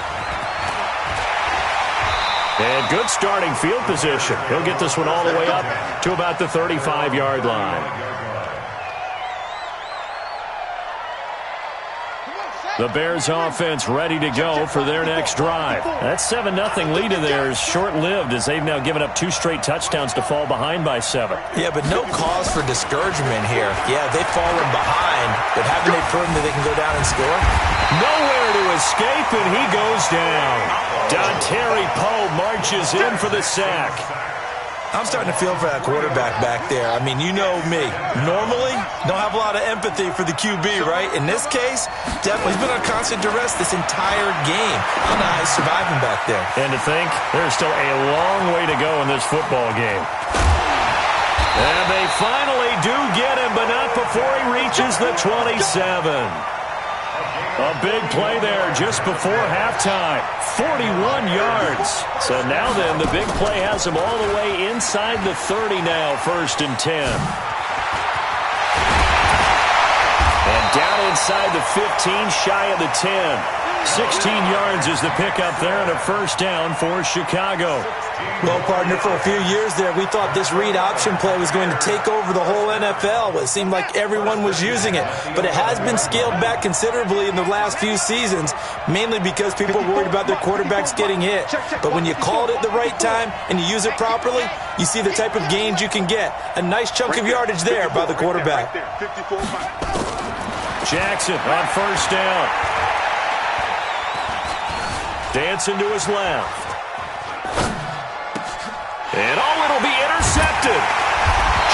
And good starting field position. He'll get this one all the way up to about the 35-yard line. The Bears offense ready to go for their next drive. That 7-0 lead of theirs short-lived as they've now given up 2 straight touchdowns to fall behind by 7. Yeah, but no cause for discouragement here. Yeah, they've fallen behind, but haven't they proven that they can go down and score? Nowhere to escape, and he goes down. Dontari Poe marches in for the sack. I'm starting to feel for that quarterback back there. I mean, you know me. Normally, don't have a lot of empathy for the QB, right? In this case, definitely he's been on constant duress this entire game. I don't know how he's surviving back there. And to think, there's still a long way to go in this football game. And they finally do get him, but not before he reaches the 27. A big play there just before halftime. 41 yards. So now then, the big play has him all the way inside the 30 now, 1st and 10. And down inside the 15, shy of the 10. 16 yards is the pickup there and a 1st down for Chicago. Well, partner, for a few years there, we thought this read option play was going to take over the whole NFL. It seemed like everyone was using it, but it has been scaled back considerably in the last few seasons, mainly because people are worried about their quarterbacks getting hit. But when you call it at the right time and you use it properly, you see the type of gains you can get. A nice chunk of yardage there by the quarterback. Jackson on 1st down. Dancing to his left. And it'll be intercepted.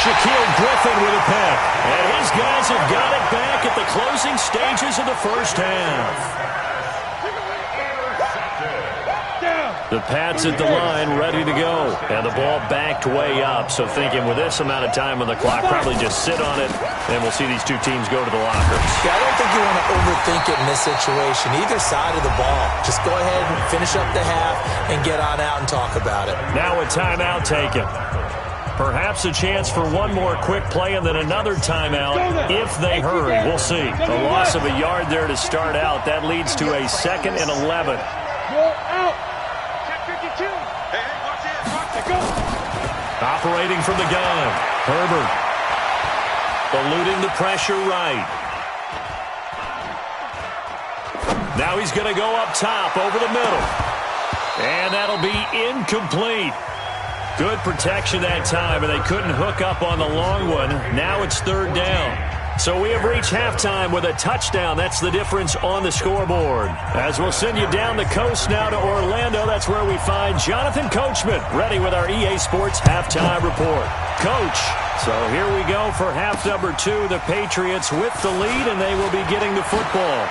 Shaquille Griffin with a pick. And his guys have got it back at the closing stages of the 1st half. The Pats at the line, ready to go. And the ball backed way up. So thinking with this amount of time on the clock, probably just sit on it, and we'll see these two teams go to the lockers. Yeah, I don't think you want to overthink it in this situation. Either side of the ball. Just go ahead and finish up the half and get on out and talk about it. Now a timeout taken. Perhaps a chance for one more quick play and then another timeout if they hurry. We'll see. A loss of a yard there to start out. That leads to a 2nd and 11. Go out. Operating from the gun. Herbert. Eluding the pressure right. Now he's going to go up top over the middle. And that'll be incomplete. Good protection that time, and they couldn't hook up on the long one. Now it's 3rd down. So we have reached halftime with a touchdown. That's the difference on the scoreboard. As we'll send you down the coast now to Orlando, that's where we find Jonathan Coachman, ready with our EA Sports Halftime Report. Coach, so here we go for half number 2. The Patriots with the lead, and they will be getting the football.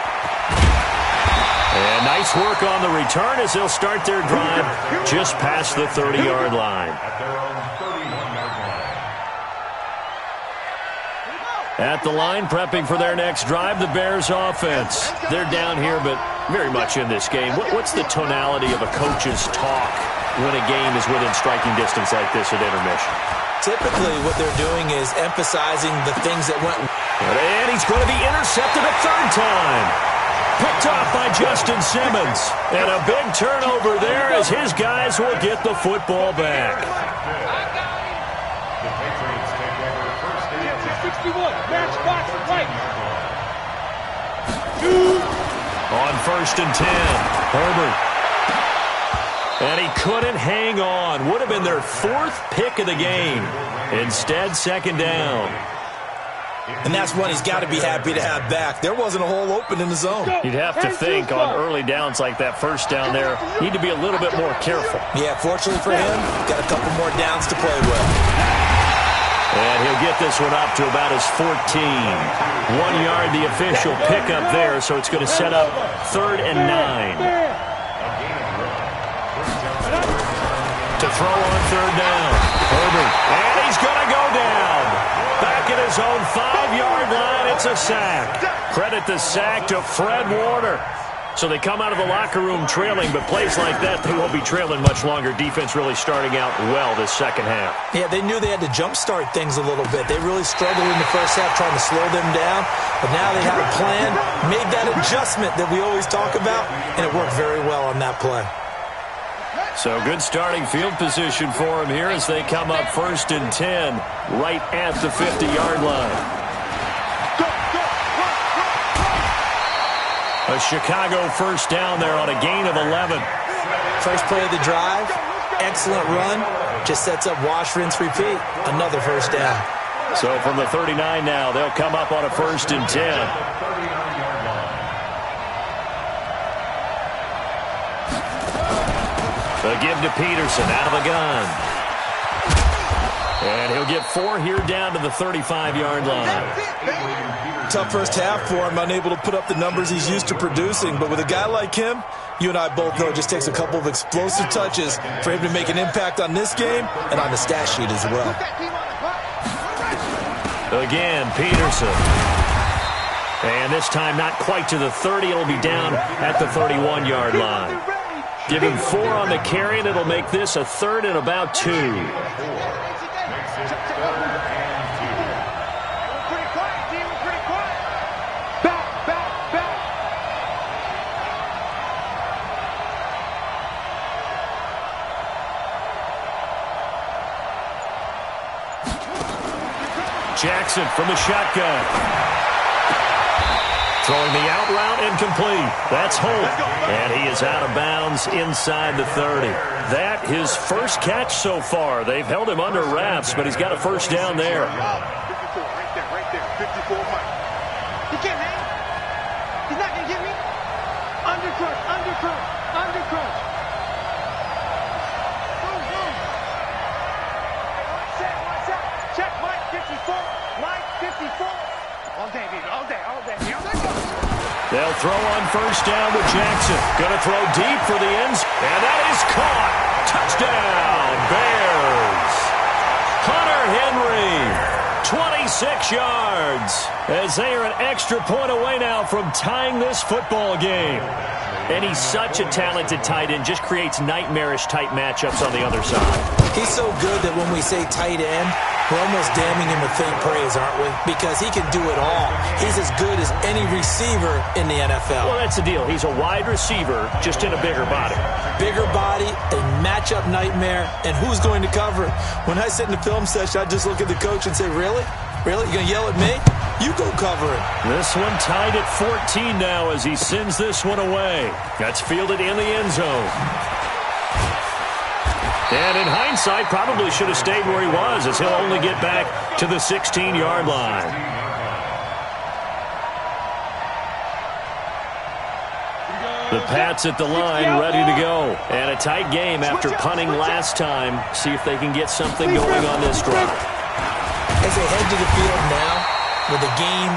And nice work on the return as they'll start their drive just past the 30-yard line. At the line, prepping for their next drive, the Bears offense. They're down here, but very much in this game. What's the tonality of a coach's talk when a game is within striking distance like this at intermission? Typically, what they're doing is emphasizing the things that went. And he's going to be intercepted a 3rd time. Picked off by Justin Simmons. And a big turnover there as his guys will get the football back. 61, match box right. On 1st and 10, Herbert. And he couldn't hang on. Would have been their 4th pick of the game. Instead, 2nd down. And that's one he's got to be happy to have back. There wasn't a hole open in the zone. You'd have to think on early downs like that 1st down there, need to be a little bit more careful. Yeah, fortunately for him, got a couple more downs to play with. And he'll get this one up to about his 14. 1 yard, the official pickup there, so it's going to set up 3rd and 9. To throw on 3rd down. Herbert. And he's going to go down. Back at his own 5-yard line, it's a sack. Credit the sack to Fred Warner. So they come out of the locker room trailing, but plays like that, they won't be trailing much longer. Defense really starting out well this 2nd half. Yeah, they knew they had to jumpstart things a little bit. They really struggled in the 1st half trying to slow them down, but now they have a plan, made that adjustment that we always talk about, and it worked very well on that play. So good starting field position for them here as they come up 1st and 10, right at the 50-yard line. A Chicago 1st down there on a gain of 11. First play of the drive, excellent run, just sets up wash, rinse, repeat. Another 1st down. So from the 39 now, they'll come up on a 1st and 10. They'll give to Peterson out of the gun. And he'll get 4 here down to the 35-yard line. Tough 1st half for him, unable to put up the numbers he's used to producing. But with a guy like him, you and I both know it just takes a couple of explosive touches for him to make an impact on this game and on the stat sheet as well. Again, Peterson. And this time not quite to the 30. It'll be down at the 31-yard line. Give him 4 on the carry, and it'll make this a 3rd and about 2. Jackson from the shotgun. Throwing the out route incomplete. That's Holt. And he is out of bounds inside the 30. That his first catch so far. They've held him under wraps, but he's got a first down there. 54, right there, 54, Mike. He can't hang. He's not going to get me. Undercrunch, undercrunch, undercrunch. Boom, boom. One set. Check Mike 54. Mike 54. All day, baby. All day, all day. They'll throw on first down with Jackson. Going to throw deep for the ends. And that is caught. Touchdown, Bears. Hunter Henry, 26 yards. As they are an extra point away now from tying this football game. And he's such a talented tight end. Just creates nightmarish-type matchups on the other side. He's so good that when we say tight end, we're almost damning him with faint praise, aren't we? Because he can do it all. He's as good as any receiver in the NFL. Well, that's the deal. He's a wide receiver, just in a bigger body. Bigger body, a matchup nightmare, and who's going to cover it? When I sit in the film session, I just look at the coach and say, really? Really? You going to yell at me? You go cover it. This one tied at 14 now as he sends this one away. That's fielded in the end zone. And in hindsight, probably should have stayed where he was, as he'll only get back to the 16-yard line. The Pats at the line, ready to go. And a tight game after punting last time. See if they can get something going on this drive. As they head to the field now, with the game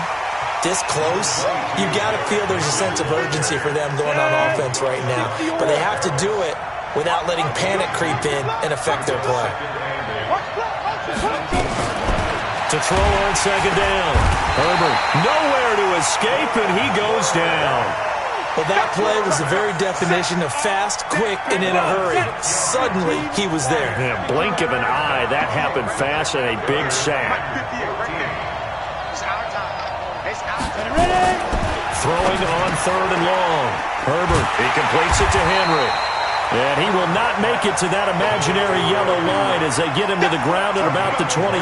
this close, you got to feel there's a sense of urgency for them going on offense right now. But they have to do it without letting panic creep in and affect their play. To throw on second down. Herbert nowhere to escape, and he goes down. Well, that play was the very definition of fast, quick, and in a hurry. Suddenly, he was there. In a blink of an eye, that happened fast and a big sack. Throwing on 3rd and long. Herbert, he completes it to Henry. And he will not make it to that imaginary yellow line as they get him to the ground at about the 23.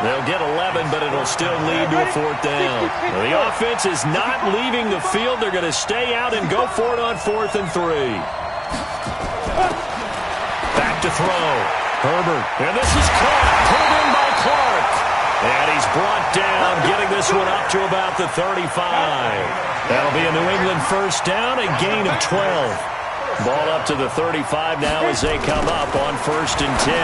They'll get 11, but it'll still lead to a 4th down. The offense is not leaving the field. They're going to stay out and go for it on 4th and 3. Back to throw. Herbert. And this is caught. Pulled in by Clark. And he's brought down, getting this one up to about the 35. That'll be a New England first down, a gain of 12. Ball up to the 35 now as they come up on 1st and 10.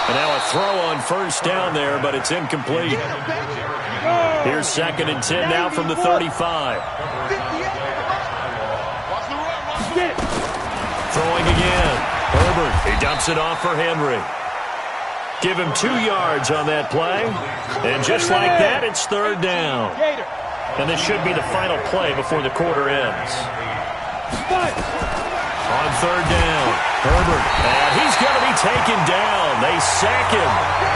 And now a throw on first down there, but it's incomplete. Here's 2nd and 10 now from the 35. Throwing again. Herbert, he dumps it off for Henry. Give him 2 yards on that play. And just like that, it's 3rd down. And this should be the final play before the quarter ends. On 3rd down, Herbert, and he's going to be taken down. They sack him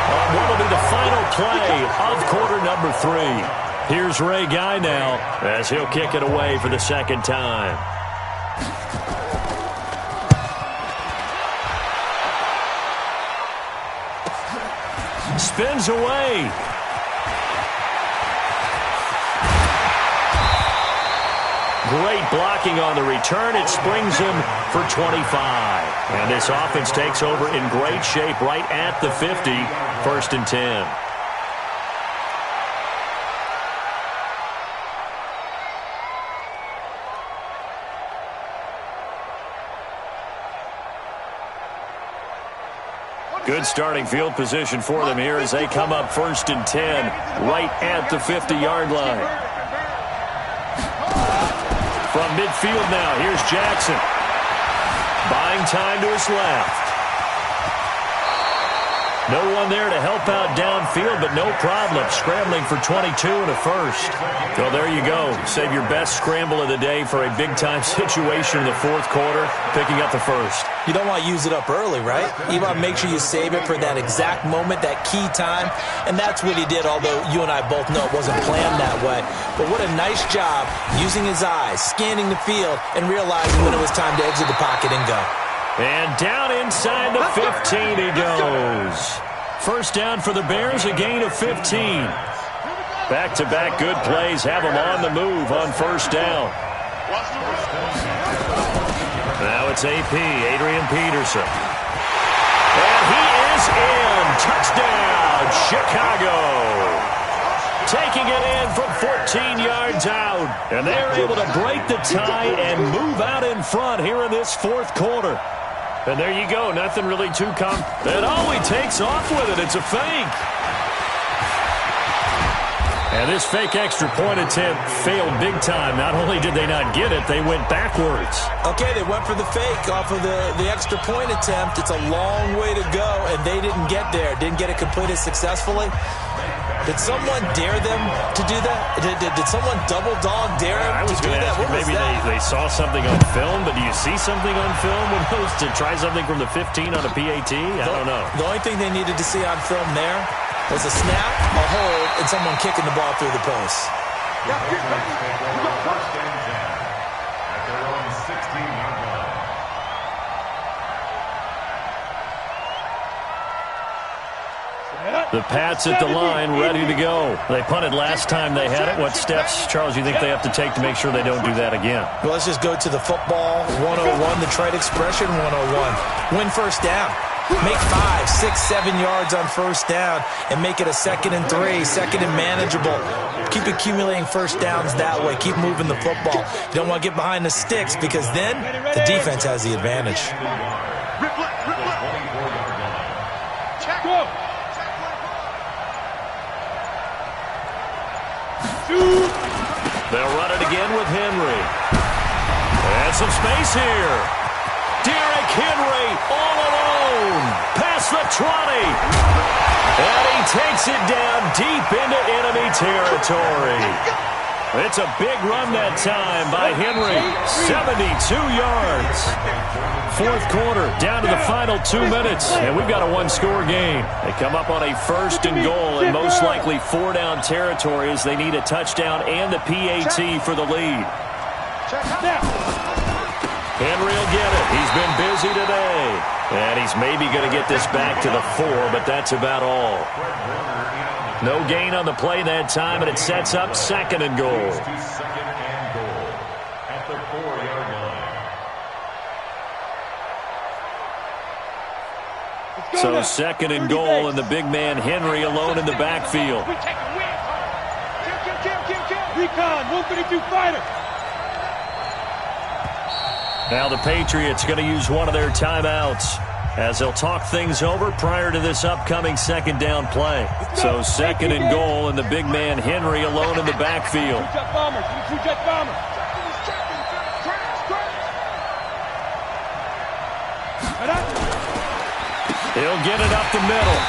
on what will be the final play of quarter number 3. Here's Ray Guy now as he'll kick it away for the 2nd time. Spins away. Great blocking on the return. It springs him for 25. And this offense takes over in great shape right at the 50. 1st and 10. Good starting field position for them here as they come up 1st and 10 right at the 50-yard line. From midfield now, here's Jackson. Buying time to his left. No one there to help out downfield, but no problem. Scrambling for 22 and a first. So there you go. Save your best scramble of the day for a big-time situation in the fourth quarter, picking up the first. You don't want to use it up early, right? You want to make sure you save it for that exact moment, that key time. And that's what he did, although you and I both know it wasn't planned that way. But what a nice job using his eyes, scanning the field, and realizing when it was time to exit the pocket and go. And down inside the 15 he goes. First down for the Bears, a gain of 15. Back-to-back good plays have them on the move on first down. Now it's AP, Adrian Peterson. And he is in. Touchdown, Chicago. Taking it in from 14 yards out. And they're able to break the tie and move out in front here in this fourth quarter. And there you go. Nothing really too And he takes off with it. It's a fake. And this fake extra point attempt failed big time. Not only did they not get it, they went backwards. Okay, they went for the fake off of the extra point attempt. It's a long way to go, and they didn't get there. Didn't get it completed successfully. Did someone dare them to do that? Did someone double dog dare them to do that? Maybe they saw something on film, but do you see something on film when those to try something from the 15 on a PAT? I don't know. The only thing they needed to see on film there was a snap, a hold, and someone kicking the ball through the post. First and 10 at their own 16-yard line. The Pats at the line, ready to go. They punted last time they had it. What steps, Charles, you think they have to take to make sure they don't do that again? Well, let's just go to the football 101, the trade expression 101. Win first down. Make 5, 6, 7 yards on first down and make it a 2nd and 3, second and manageable. Keep accumulating first downs that way. Keep moving the football. You don't want to get behind the sticks because then the defense has the advantage. They'll run it again with Henry. And some space here. Derrick Henry all alone. Past the 20. And he takes it down deep into enemy territory. It's a big run that time by Henry. 72 yards. Fourth quarter, down to the final 2 minutes. And we've got a one-score game. They come up on a 1st and goal and most likely 4-down territory as they need a touchdown and the PAT for the lead. Henry will get it. He's been busy today. And he's maybe going to get this back to the 4, but that's about all. No gain on the play that time, and it sets up 2nd and goal. Second and goal at the 4-yard line. So 2nd and goal, and the big man Henry alone in the backfield. Recon, 132 fighter. Now the Patriots going to use one of their timeouts as they'll talk things over prior to this upcoming 2nd down play. So 2nd and goal, and the big man Henry alone in the backfield. He'll get it up the middle.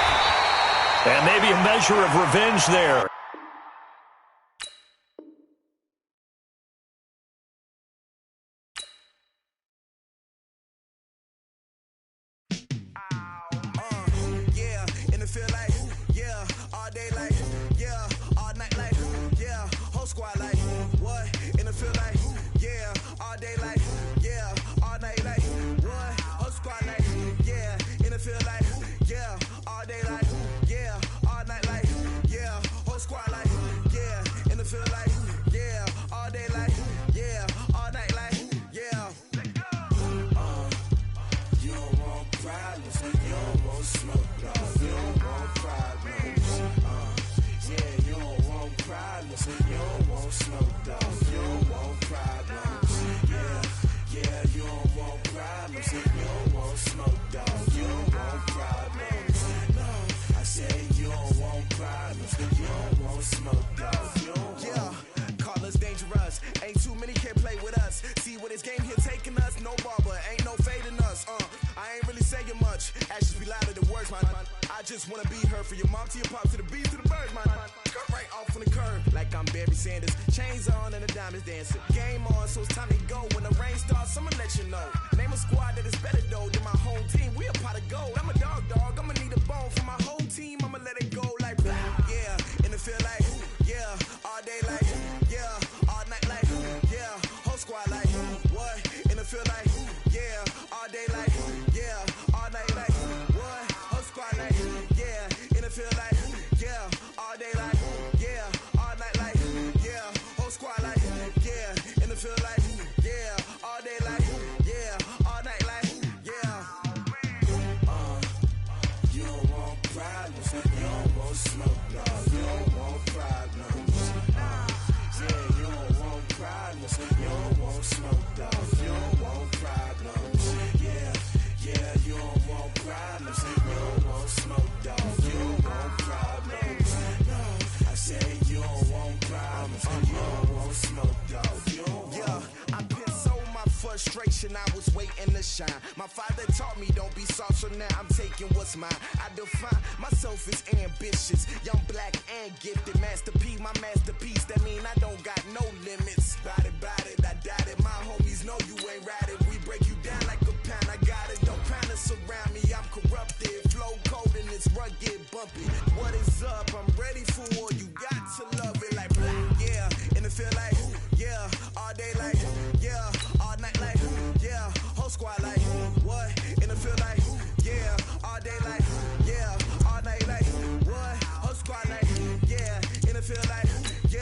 And maybe a measure of revenge there. just wanna be her. For your mom to your pop to the beat to the bird, man. Cut right off on the curb, like I'm Barry Sanders. Chains on and the diamonds dancing. Game on, so it's time to go. When the rain starts, I'ma let you know. Name a squad that is better though than my home team. We a pot of gold. I'm a dog, I'ma need a bone for my whole team. I'ma let it go like blah, yeah. And it feel like, yeah. All day like, yeah. All night like, yeah. Whole squad like, what? And it feel like, yeah. All day like, yeah. All night like, what? Whole squad like, yeah. And it feel like, yeah. All day like, yeah. All night like, yeah. Whole squad like, yeah. And it feel like, yeah. All day like, yeah. All night like, yeah. You don't want problems. You don't want smoke, dog. You don't want problems. Yeah, you don't want problems. You don't want smoke, dog. You don't want problems. Yeah, yeah, you don't want problems. You don't want smoke, dog. You don't want problems. No, I said you don't want problems. You don't want smoke, dog. You don't want. Yeah, I pissed so my frustration. I was waiting to shine. My father taught me don't be soft, so now I'm taking what's mine. I define myself as ambitious, young, black, and gifted. Master P, my masterpiece. That mean I don't got no limits. Bout it, I doubt it. My homies know you ain't ratted. We break you down like a pound. I got it. Don't pound us around me. I'm corrupted. Flow cold and it's rugged, bumpy. What is up? I'm ready for war. You got to love it like blah, yeah. And it feel like, yeah. All day like, yeah. All night like, yeah. Whole squad like, what? And it feel like, yeah. All day like, yeah. All night like, what? Whole squad like, yeah. And it feel like, yeah.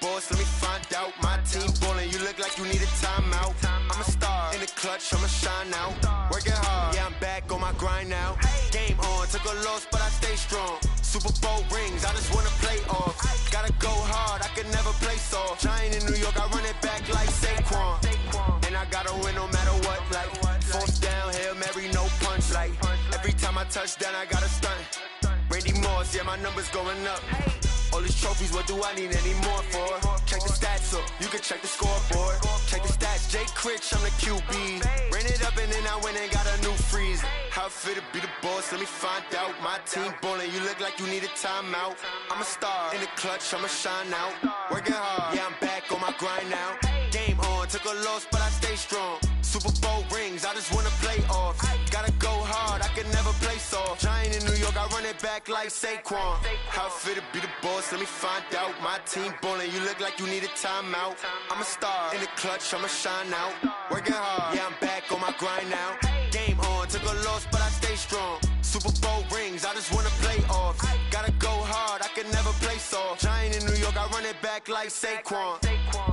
boss, let me find out. My team ballin', you look like you need a timeout. I'm a star, in the clutch, I'ma shine out. Working hard, yeah, I'm back on my grind now. Game on, took a loss, but I stay strong. Super Bowl rings, I just wanna play off. Gotta go hard, I can never play soft. Giant in New York, I run it back like Saquon. And I gotta win no matter what, like fourth down, Hail Mary, no punch. Like every time I touch down, I gotta stunt. Randy Moss, yeah, my numbers going up. All these trophies, what do I need any more for? Check the stats up, you can check the scoreboard. Check the stats, Jay Critch, I'm the QB. Ran it up and then I went and got a new freeze. How it feel to be the boss, let me find out. My team ballin', you look like you need a timeout. I'm a star, in the clutch, I'ma shine out. Working hard, yeah, I'm back on my grind now. Game on, took a loss, but I stay strong. Super Bowl rings, I just wanna play off. Gotta go hard, I can never play soft. Giant in New York, I run it back like Saquon. How it feel to be the boss, let me find out. My team ballin', you look like you need a timeout. I'm a star, in the clutch, I'ma shine out. Working hard, yeah, I'm back on my grind now. Game on, took a loss, but I stay strong. Super Bowl rings, I just wanna play off. Gotta go hard, I can never play soft. Giant in New York, I run it back like Saquon.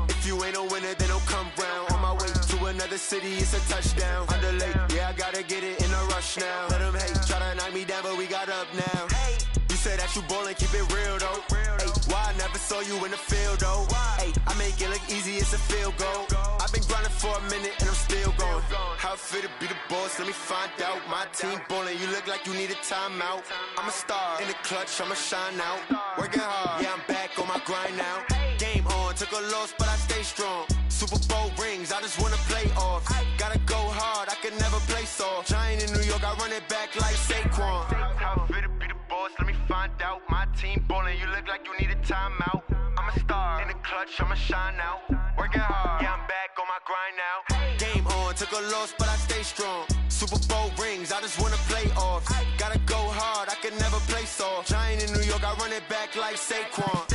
If you ain't a winner, then don't come round. On my way to another city, it's a touchdown. Underlay, yeah, I gotta get it in a rush now. Let them hate, try to knock me down, but we got up now. You said that you ballin', keep it real though. Hey, why I never saw you in the field though? Hey, I make it look easy, it's a field goal. I've been grinding for a minute and I'm still going. How it feel to be the boss, let me find out. My team ballin', you look like you need a timeout. I'm a star, in the clutch, I'ma shine out. Working hard, yeah, I'm back on my grind now. Game on, took a loss, but I stay strong. Super Bowl rings, I just wanna play off. Gotta go hard, I can never play soft. Giant in New York, I run it back like Saquon. How it feel to be the boss, let me find out. My team ballin', you look like you need a timeout. I'm a star, in the clutch, I'ma shine out. Working hard, yeah, I'm back on my grind now. Game on, took a loss, but I stay strong. Super Bowl rings, I just wanna play off. Gotta go hard, I can never play soft. Giant in New York, I run it back like Saquon.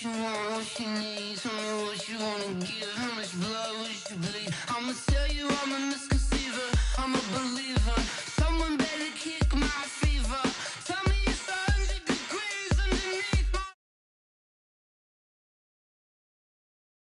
What you need, tell me what you wanna give. How much blood would you bleed?